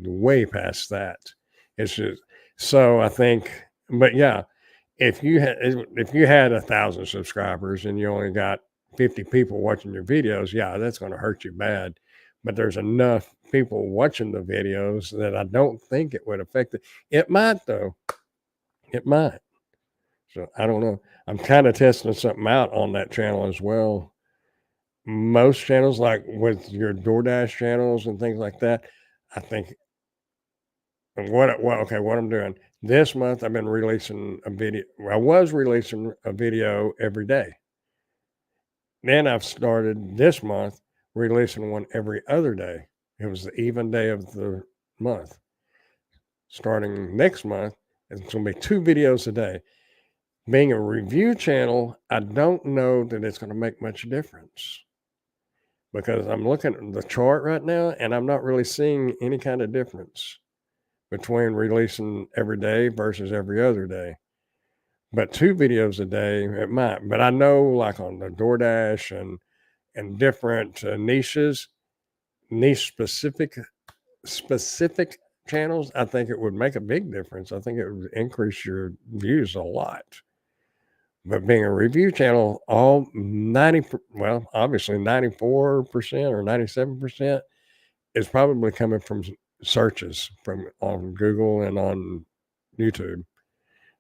way past that. It's just, so I think, but yeah, if you had 1,000 subscribers and you only got 50 people watching your videos, yeah, that's going to hurt you bad. But there's enough people watching the videos that I don't think it would affect it. It might though. It might. So I don't know. I'm kind of testing something out on that channel as well. Most channels, like with your DoorDash channels and things like that, I think what I'm doing this month, I've been releasing a video. I was releasing a video every day. Then I've started this month releasing one every other day. It was the even day of the month. Starting next month, it's going to be 2 videos a day. Being a review channel, I don't know that it's going to make much difference. because I'm looking at the chart right now and I'm not really seeing any kind of difference between releasing every day versus every other day. But 2 videos a day, it might. But I know, like, on the DoorDash and different, niches, niche specific channels, I think it would make a big difference. I think it would increase your views a lot. But being a review channel, all 90 well, obviously 94% or 97% is probably coming from searches from on Google and on YouTube.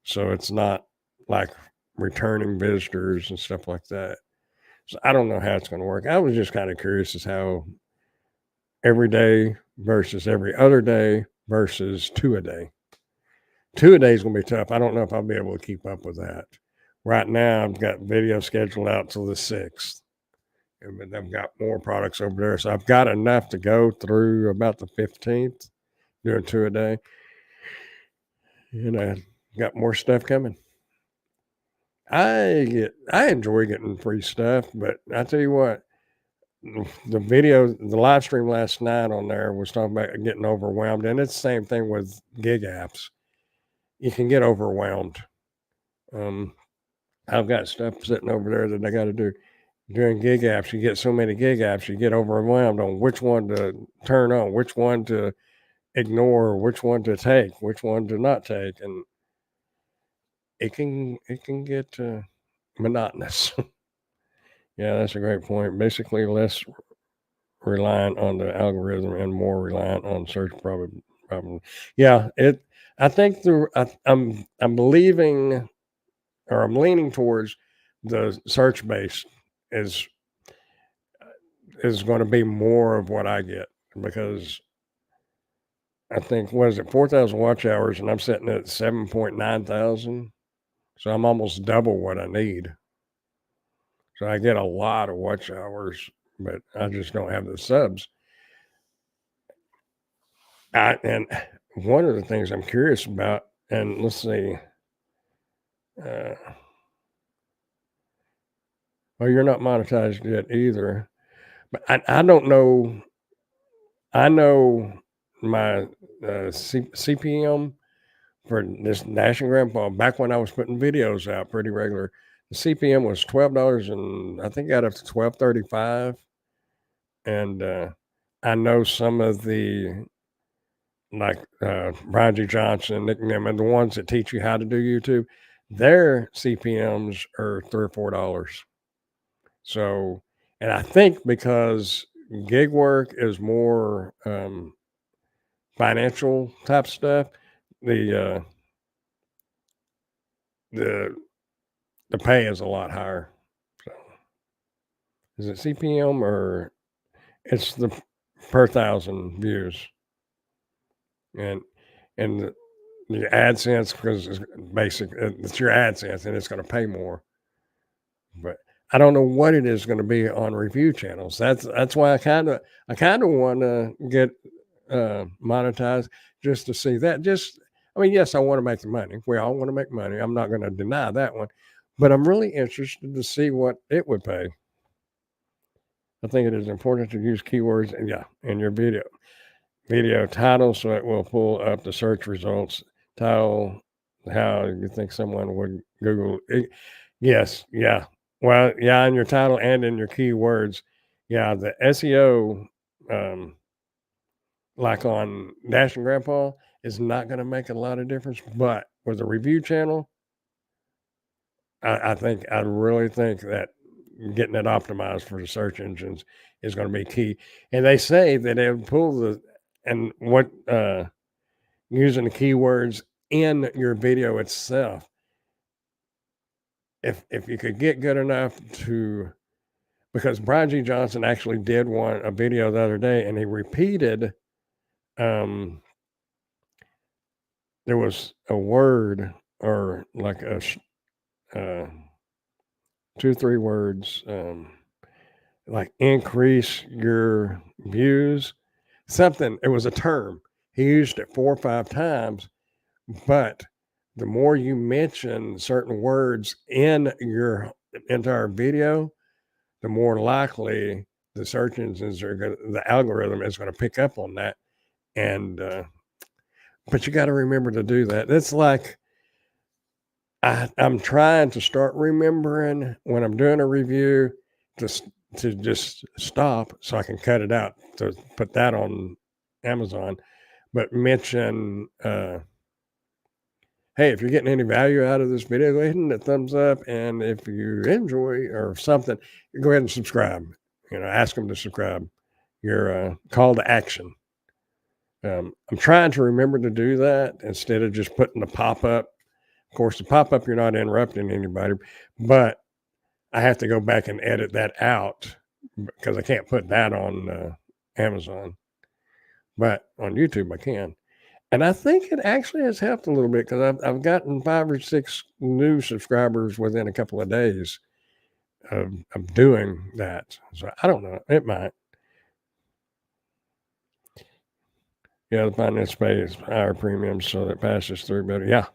So it's not like returning visitors and stuff like that. So I don't know how it's going to work. I was just kind of curious as how every day versus every other day versus 2 a day. 2 a day is going to be tough. I don't know if I'll be able to keep up with that. Right now, I've got video scheduled out till the 6th. And I've got more products over there. So I've got enough to go through about the 15th, doing 2 a day. And I got more stuff coming. I enjoy getting free stuff, but I tell you what, the live stream last night on there was talking about getting overwhelmed, and it's the same thing with gig apps. You can get overwhelmed. I've got stuff sitting over there that I got to do. Doing gig apps, you get so many gig apps, you get overwhelmed on which one to turn on, which one to ignore, which one to take, which one to not take, and it can get monotonous. Yeah, that's a great point. Basically, less reliant on the algorithm and more reliant on search probably. Yeah, I think I'm believing, or I'm leaning towards the search base is going to be more of what I get, because I think, what is it, 4,000 watch hours, and I'm sitting at 7.9 thousand. So I'm almost double what I need. So I get a lot of watch hours, but I just don't have the subs. And one of the things I'm curious about, and let's see, well, you're not monetized yet either, but I don't know. I know my CPM for this Dash and Grandpa, back when I was putting videos out pretty regular, the CPM was $12, and I think got up to $12.35. And I know some of the, like, Brian G. Johnson, Nick Nimmin, the ones that teach you how to do YouTube, their CPMs are $3 or $4. So, and I think because gig work is more financial type stuff, the the pay is a lot higher. So, is it CPM or it's the per thousand views? And the AdSense, because it's basic, it's your AdSense and it's going to pay more. But I don't know what it is going to be on review channels. That's why I kind of want to get monetized, just to see that. I mean, yes, I want to make the money. We all want to make money. I'm not going to deny that one, but I'm really interested to see what it would pay. I think it is important to use keywords in your video title, so it will pull up the search results. Title, how you think someone would Google it. Yes, yeah. Well, yeah, in your title and in your keywords. Yeah, the SEO, like on Dash and Grandpa, is not going to make a lot of difference. But with a review channel, I really think that getting it optimized for the search engines is going to be key. And they say that they'll pull using the keywords in your video itself. If you could get good enough to, because Brian G. Johnson actually did a video the other day, and he repeated, there was a word, or like a 2-3 words, like increase your views, something. It was a term. He used it 4 or 5 times, but the more you mention certain words in your entire video, the more likely the search engines are going to, the algorithm is going to pick up on that. And, but you got to remember to do that. It's like, I'm trying to start remembering when I'm doing a review to just stop so I can cut it out to put that on Amazon, but mention, hey, if you're getting any value out of this video, go ahead and hit the thumbs up. And if you enjoy or something, go ahead and subscribe. Ask them to subscribe. Your call to action. I'm trying to remember to do that instead of just putting the pop up. Of course, the pop up, you're not interrupting anybody, but I have to go back and edit that out because I can't put that on Amazon. But on YouTube, I can. And I think it actually has helped a little bit because I've gotten 5 or 6 new subscribers within a couple of days of doing that. So I don't know. It might. Yeah, the finance pays higher premiums so that passes through better. Yeah.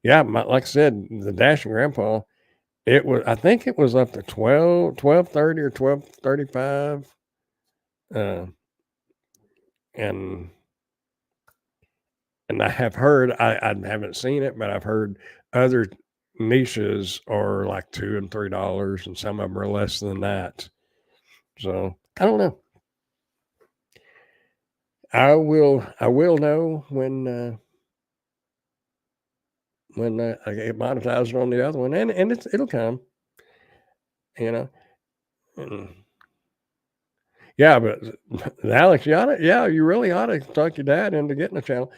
Yeah, like I said, the Dashing Grandpa, I think it was up to 12:30 or 12:35. And I have heard, I haven't seen it, but I've heard other niches are like $2 and $3, and some of them are less than that. So I don't know. I will know when I get monetized on the other one, and it'll come. And yeah, but Alex, you really ought to talk your dad into getting a channel.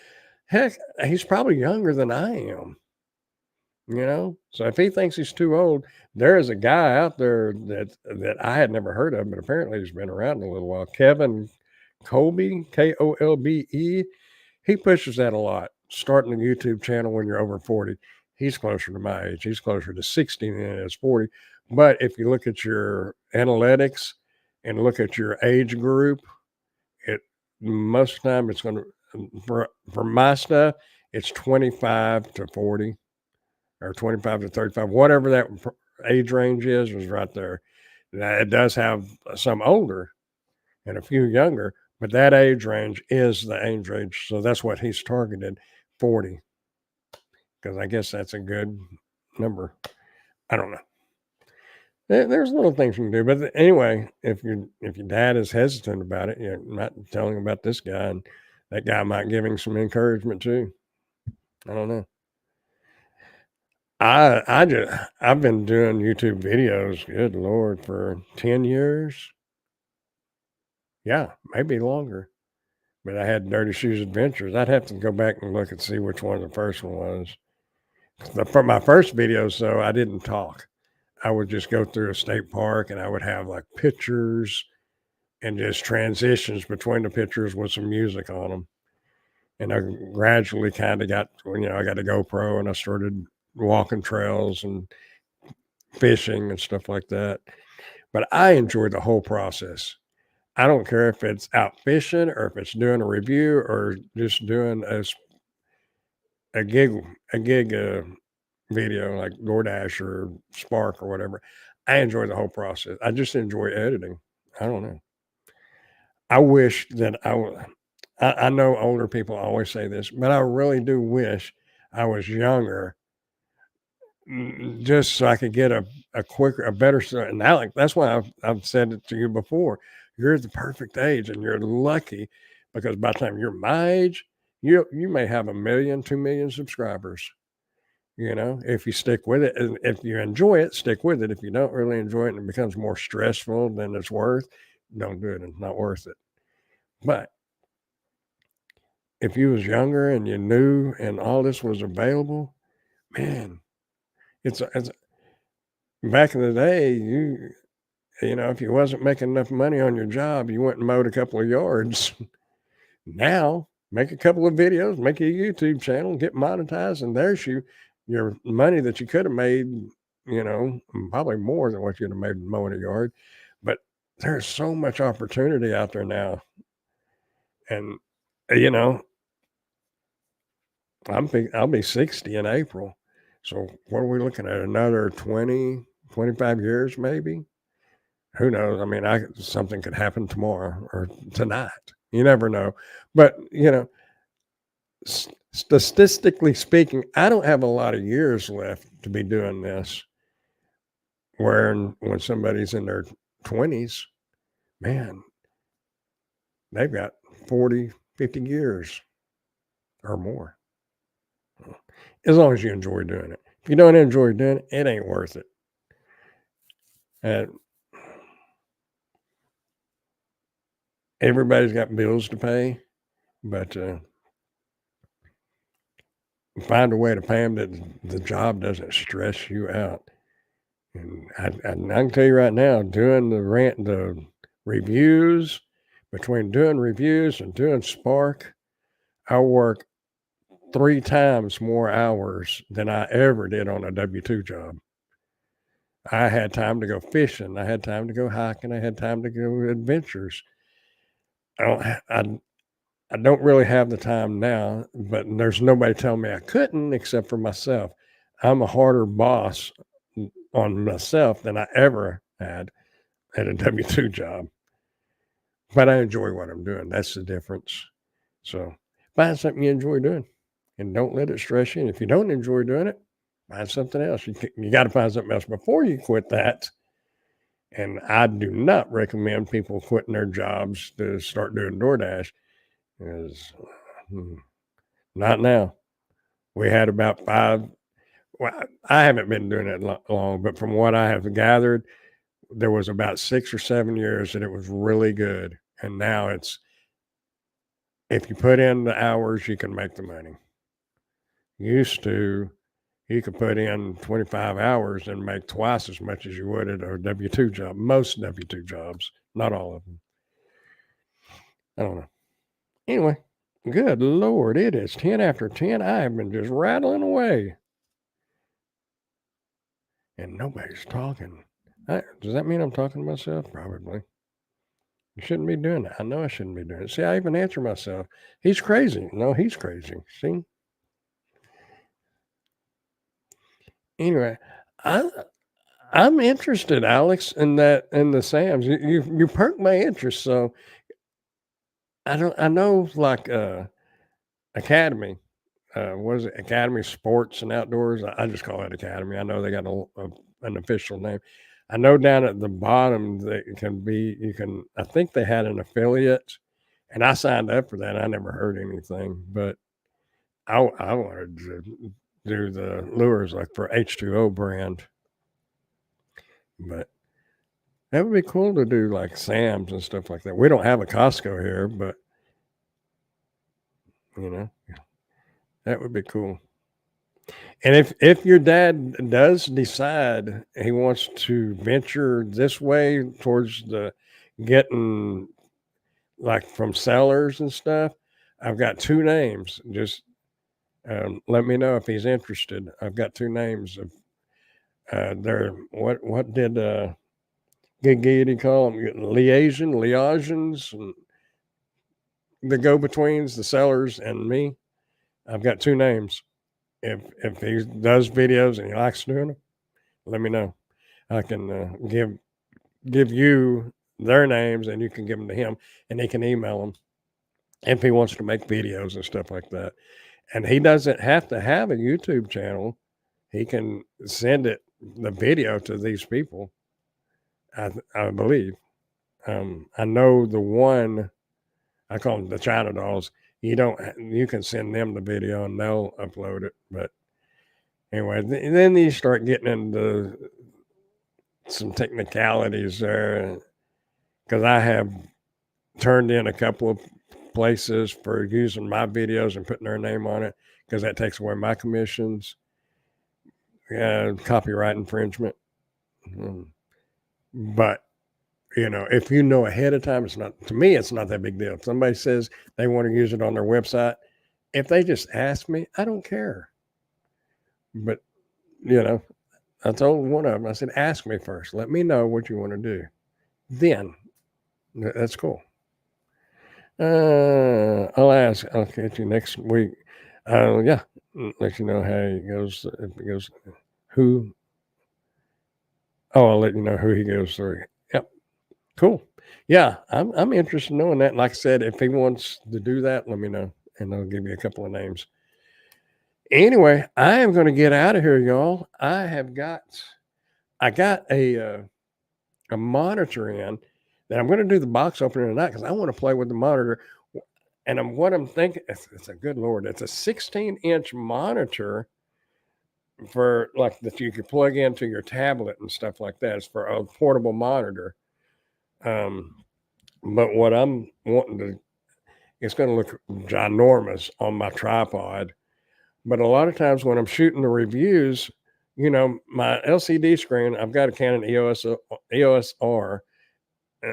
Heck, he's probably younger than I am. So if he thinks he's too old, there is a guy out there that I had never heard of, but apparently he's been around a little while. Kevin Kolbe, Kolbe. He pushes that a lot. Starting a YouTube channel when you're over 40. He's closer to my age. He's closer to 60 than he is 40. But if you look at your analytics and look at your age group, most of the time it's going to, for my stuff, it's 25 to 40 or 25 to 35, whatever that age range is right there. Now, it does have some older and a few younger, but that age range is the age range. So that's what he's targeted, 40, because I guess that's a good number. I don't know. There's little things you can do, but anyway, if your dad is hesitant about it, you're not telling him about this guy, and that guy might give him some encouragement too. I don't know. I've been doing YouTube videos, good Lord, for 10 years. Yeah, maybe longer. But I had Dirty Shoes Adventures. I'd have to go back and look and see which one the first one was. For my first videos, though, I didn't talk. I would just go through a state park and I would have like pictures and just transitions between the pictures with some music on them. And I gradually kind of got, I got a GoPro and I started walking trails and fishing and stuff like that. But I enjoy the whole process. I don't care if it's out fishing or if it's doing a review or just doing a gig video like DoorDash or Spark or whatever. I enjoy the whole process. I just enjoy editing. I don't know. I wish that I know older people always say this, but I really do wish I was younger, just so I could get a better start. And Alec, that's why I've said it to you before. You're the perfect age, and you're lucky because by the time you're my age, you may have 1 million, 2 million subscribers. If you stick with it, and if you enjoy it, stick with it. If you don't really enjoy it and it becomes more stressful than it's worth, don't do it. It's not worth it. But if you was younger and you knew and all this was available, man, it's back in the day, if you wasn't making enough money on your job, you went and mowed a couple of yards. Now, make a couple of videos, make a YouTube channel, get monetized, and there's your money that you could have made, probably more than what you'd have made mowing a yard. But there's so much opportunity out there now. And, I'll be 60 in April. So what are we looking at? Another 20, 25 years, maybe? who knows? I mean, something could happen tomorrow or tonight. You never know. But, statistically speaking, I don't have a lot of years left to be doing this. When somebody's in their 20s, man, they've got 40, 50 years or more. As long as you enjoy doing it. If you don't enjoy doing it, it ain't worth it. And everybody's got bills to pay, but find a way to pay them that the job doesn't stress you out. And I can tell you right now, doing the reviews, between doing reviews and doing Spark, I work 3 times more hours than I ever did on a W-2 job. I had time to go fishing, I had time to go hiking, I had time to go adventures. I don't really have the time now, but there's nobody telling me I couldn't except for myself. I'm a harder boss on myself than I ever had at a W-2 job. But I enjoy what I'm doing. That's the difference. So find something you enjoy doing and don't let it stress you. And if you don't enjoy doing it, find something else. You got to find something else before you quit that. And I do not recommend people quitting their jobs to start doing DoorDash. Because not now. We had about 5. Well, I haven't been doing it long, but from what I have gathered, there was about 6 or 7 years that it was really good. And now it's, if you put in the hours, you can make the money. Used to, you could put in 25 hours and make twice as much as you would at a W-2 job. Most W-2 jobs, not all of them. I don't know. Anyway, good Lord, it is 10 after 10. I have been just rattling away. And nobody's talking. Does that mean I'm talking to myself? Probably. You shouldn't be doing that. I know I shouldn't be doing it. See, I even answer myself. He's crazy. No, he's crazy. See? Anyway, I'm interested, Alex, in the Sams. You perked my interest. So I know like Academy. What is it? Academy Sports and Outdoors. I just call it Academy. I know they got an official name. I know down at the bottom that I think they had an affiliate, and I signed up for that. I never heard anything, but I wanted to do the lures like for H2O brand, but that would be cool to do like Sam's and stuff like that. We don't have a Costco here, but that would be cool. And if your dad does decide he wants to venture this way towards the getting like from sellers and stuff, I've got 2 names. Just let me know if he's interested. I've got 2 names of they're what did Giggity call them? Liaisons, and the go-betweens, the sellers, and me. I've got 2 names. If he does videos and he likes doing them, let me know. I can give you their names and you can give them to him and he can email them if he wants to make videos and stuff like that. And he doesn't have to have a YouTube channel. He can send the video to these people. I believe. I know the one, I call them the China dolls. You can send them the video and they'll upload it. But anyway, then you start getting into some technicalities there, because I have turned in a couple of places for using my videos and putting their name on it, because that takes away my commissions. Copyright infringement. But if you know ahead of time, it's not that big deal. If somebody says they want to use it on their website, if they just ask me, I don't care. But I told one of them, I said, ask me first. Let me know what you want to do. Then that's cool. I'll catch you next week. Yeah, let you know how it goes. If it goes, I'll let you know who he goes through. Yep. Cool. Yeah, I'm interested in knowing that. Like I said, if he wants to do that, let me know, and I'll give you a couple of names. Anyway, I am going to get out of here, y'all. I got a monitor in that I'm going to do the box opener tonight because I want to play with the monitor. And what I'm thinking, it's a good Lord, it's a 16-inch monitor for like that you could plug into your tablet and stuff like that. It's for a portable monitor. Um, but what I'm wanting to, it's going to look ginormous on my tripod. But a lot of times when I'm shooting the reviews, my LCD screen, I've got a Canon EOS R.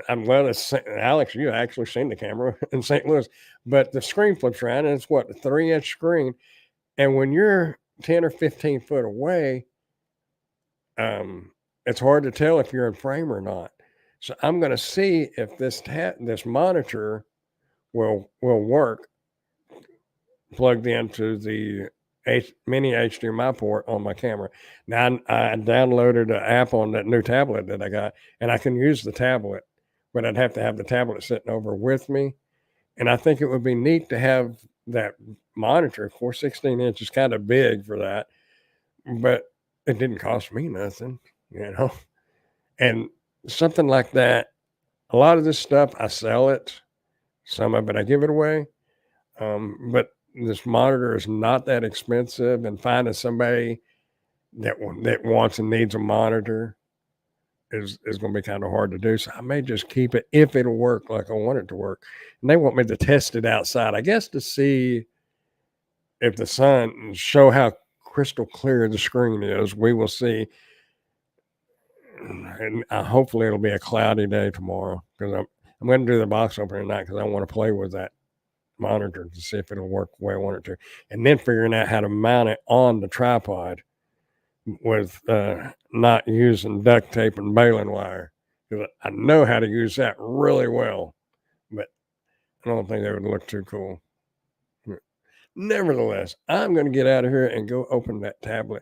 I'm glad it's Alex. You actually seen the camera in St. Louis, but the screen flips around and it's what, a 3-inch screen. And when you're 10 or 15 foot away, it's hard to tell if you're in frame or not. So I'm going to see if this monitor will work plugged into the mini HDMI port on my camera. Now I downloaded an app on that new tablet that I got, and I can use the tablet, but I'd have to have the tablet sitting over with me. And I think it would be neat to have that monitor. Of course, 16 inches is kind of big for that, but it didn't cost me nothing, you know. And something like that. A lot of this stuff I sell it. Some of it I give it away. But this monitor is not that expensive, and finding somebody that wants and needs a monitor is going to be kind of hard to do. So I may just keep it if it'll work like I want it to work. And they want me to test it outside, I guess, to see if the sun show how crystal clear the screen is. We will see. And hopefully it'll be a cloudy day tomorrow because I'm going to do the box opener tonight because I want to play with that monitor to see if it'll work the way I want it to, and then figuring out how to mount it on the tripod with not using duct tape and baling wire, because I know how to use that really well, but I don't think that would look too cool. Nevertheless, I'm going to get out of here and go open that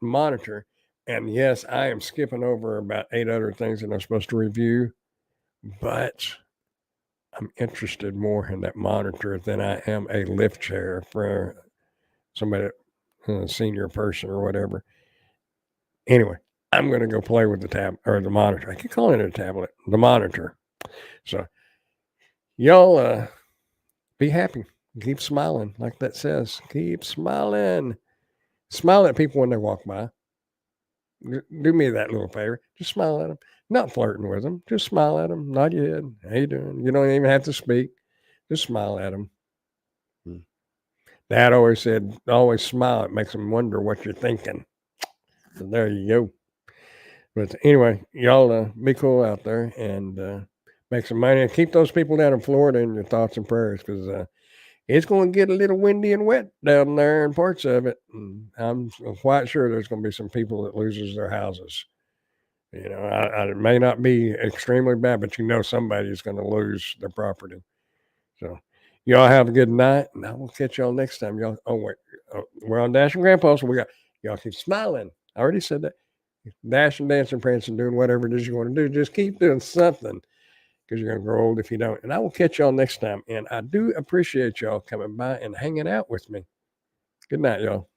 monitor. And yes, I am skipping over about 8 other things that I'm supposed to review, but I'm interested more in that monitor than I am a lift chair for somebody, senior person or whatever. Anyway, I'm going to go play with the monitor. I keep calling it a tablet, the monitor. So y'all be happy. Keep smiling, like that says. Keep smiling. Smile at people when they walk by. Do me that little favor. Just smile at them. Not flirting with them. Just smile at them. Nod your head. How you doing? You don't even have to speak. Just smile at them. Dad always said, always smile. It makes them wonder what you're thinking. So there you go. But anyway, y'all be cool out there and make some money. And keep those people down in Florida in your thoughts and prayers because it's going to get a little windy and wet down there in parts of it. And I'm quite sure there's going to be some people that loses their houses. It may not be extremely bad, but somebody's going to lose their property. So y'all have a good night, and I will catch y'all next time. Y'all, we're on Dash and Grandpa, so y'all keep smiling. I already said that. Dashing, dancing, prancing, doing whatever it is you want to do. Just keep doing something because you're going to grow old if you don't. And I will catch y'all next time. And I do appreciate y'all coming by and hanging out with me. Good night, y'all.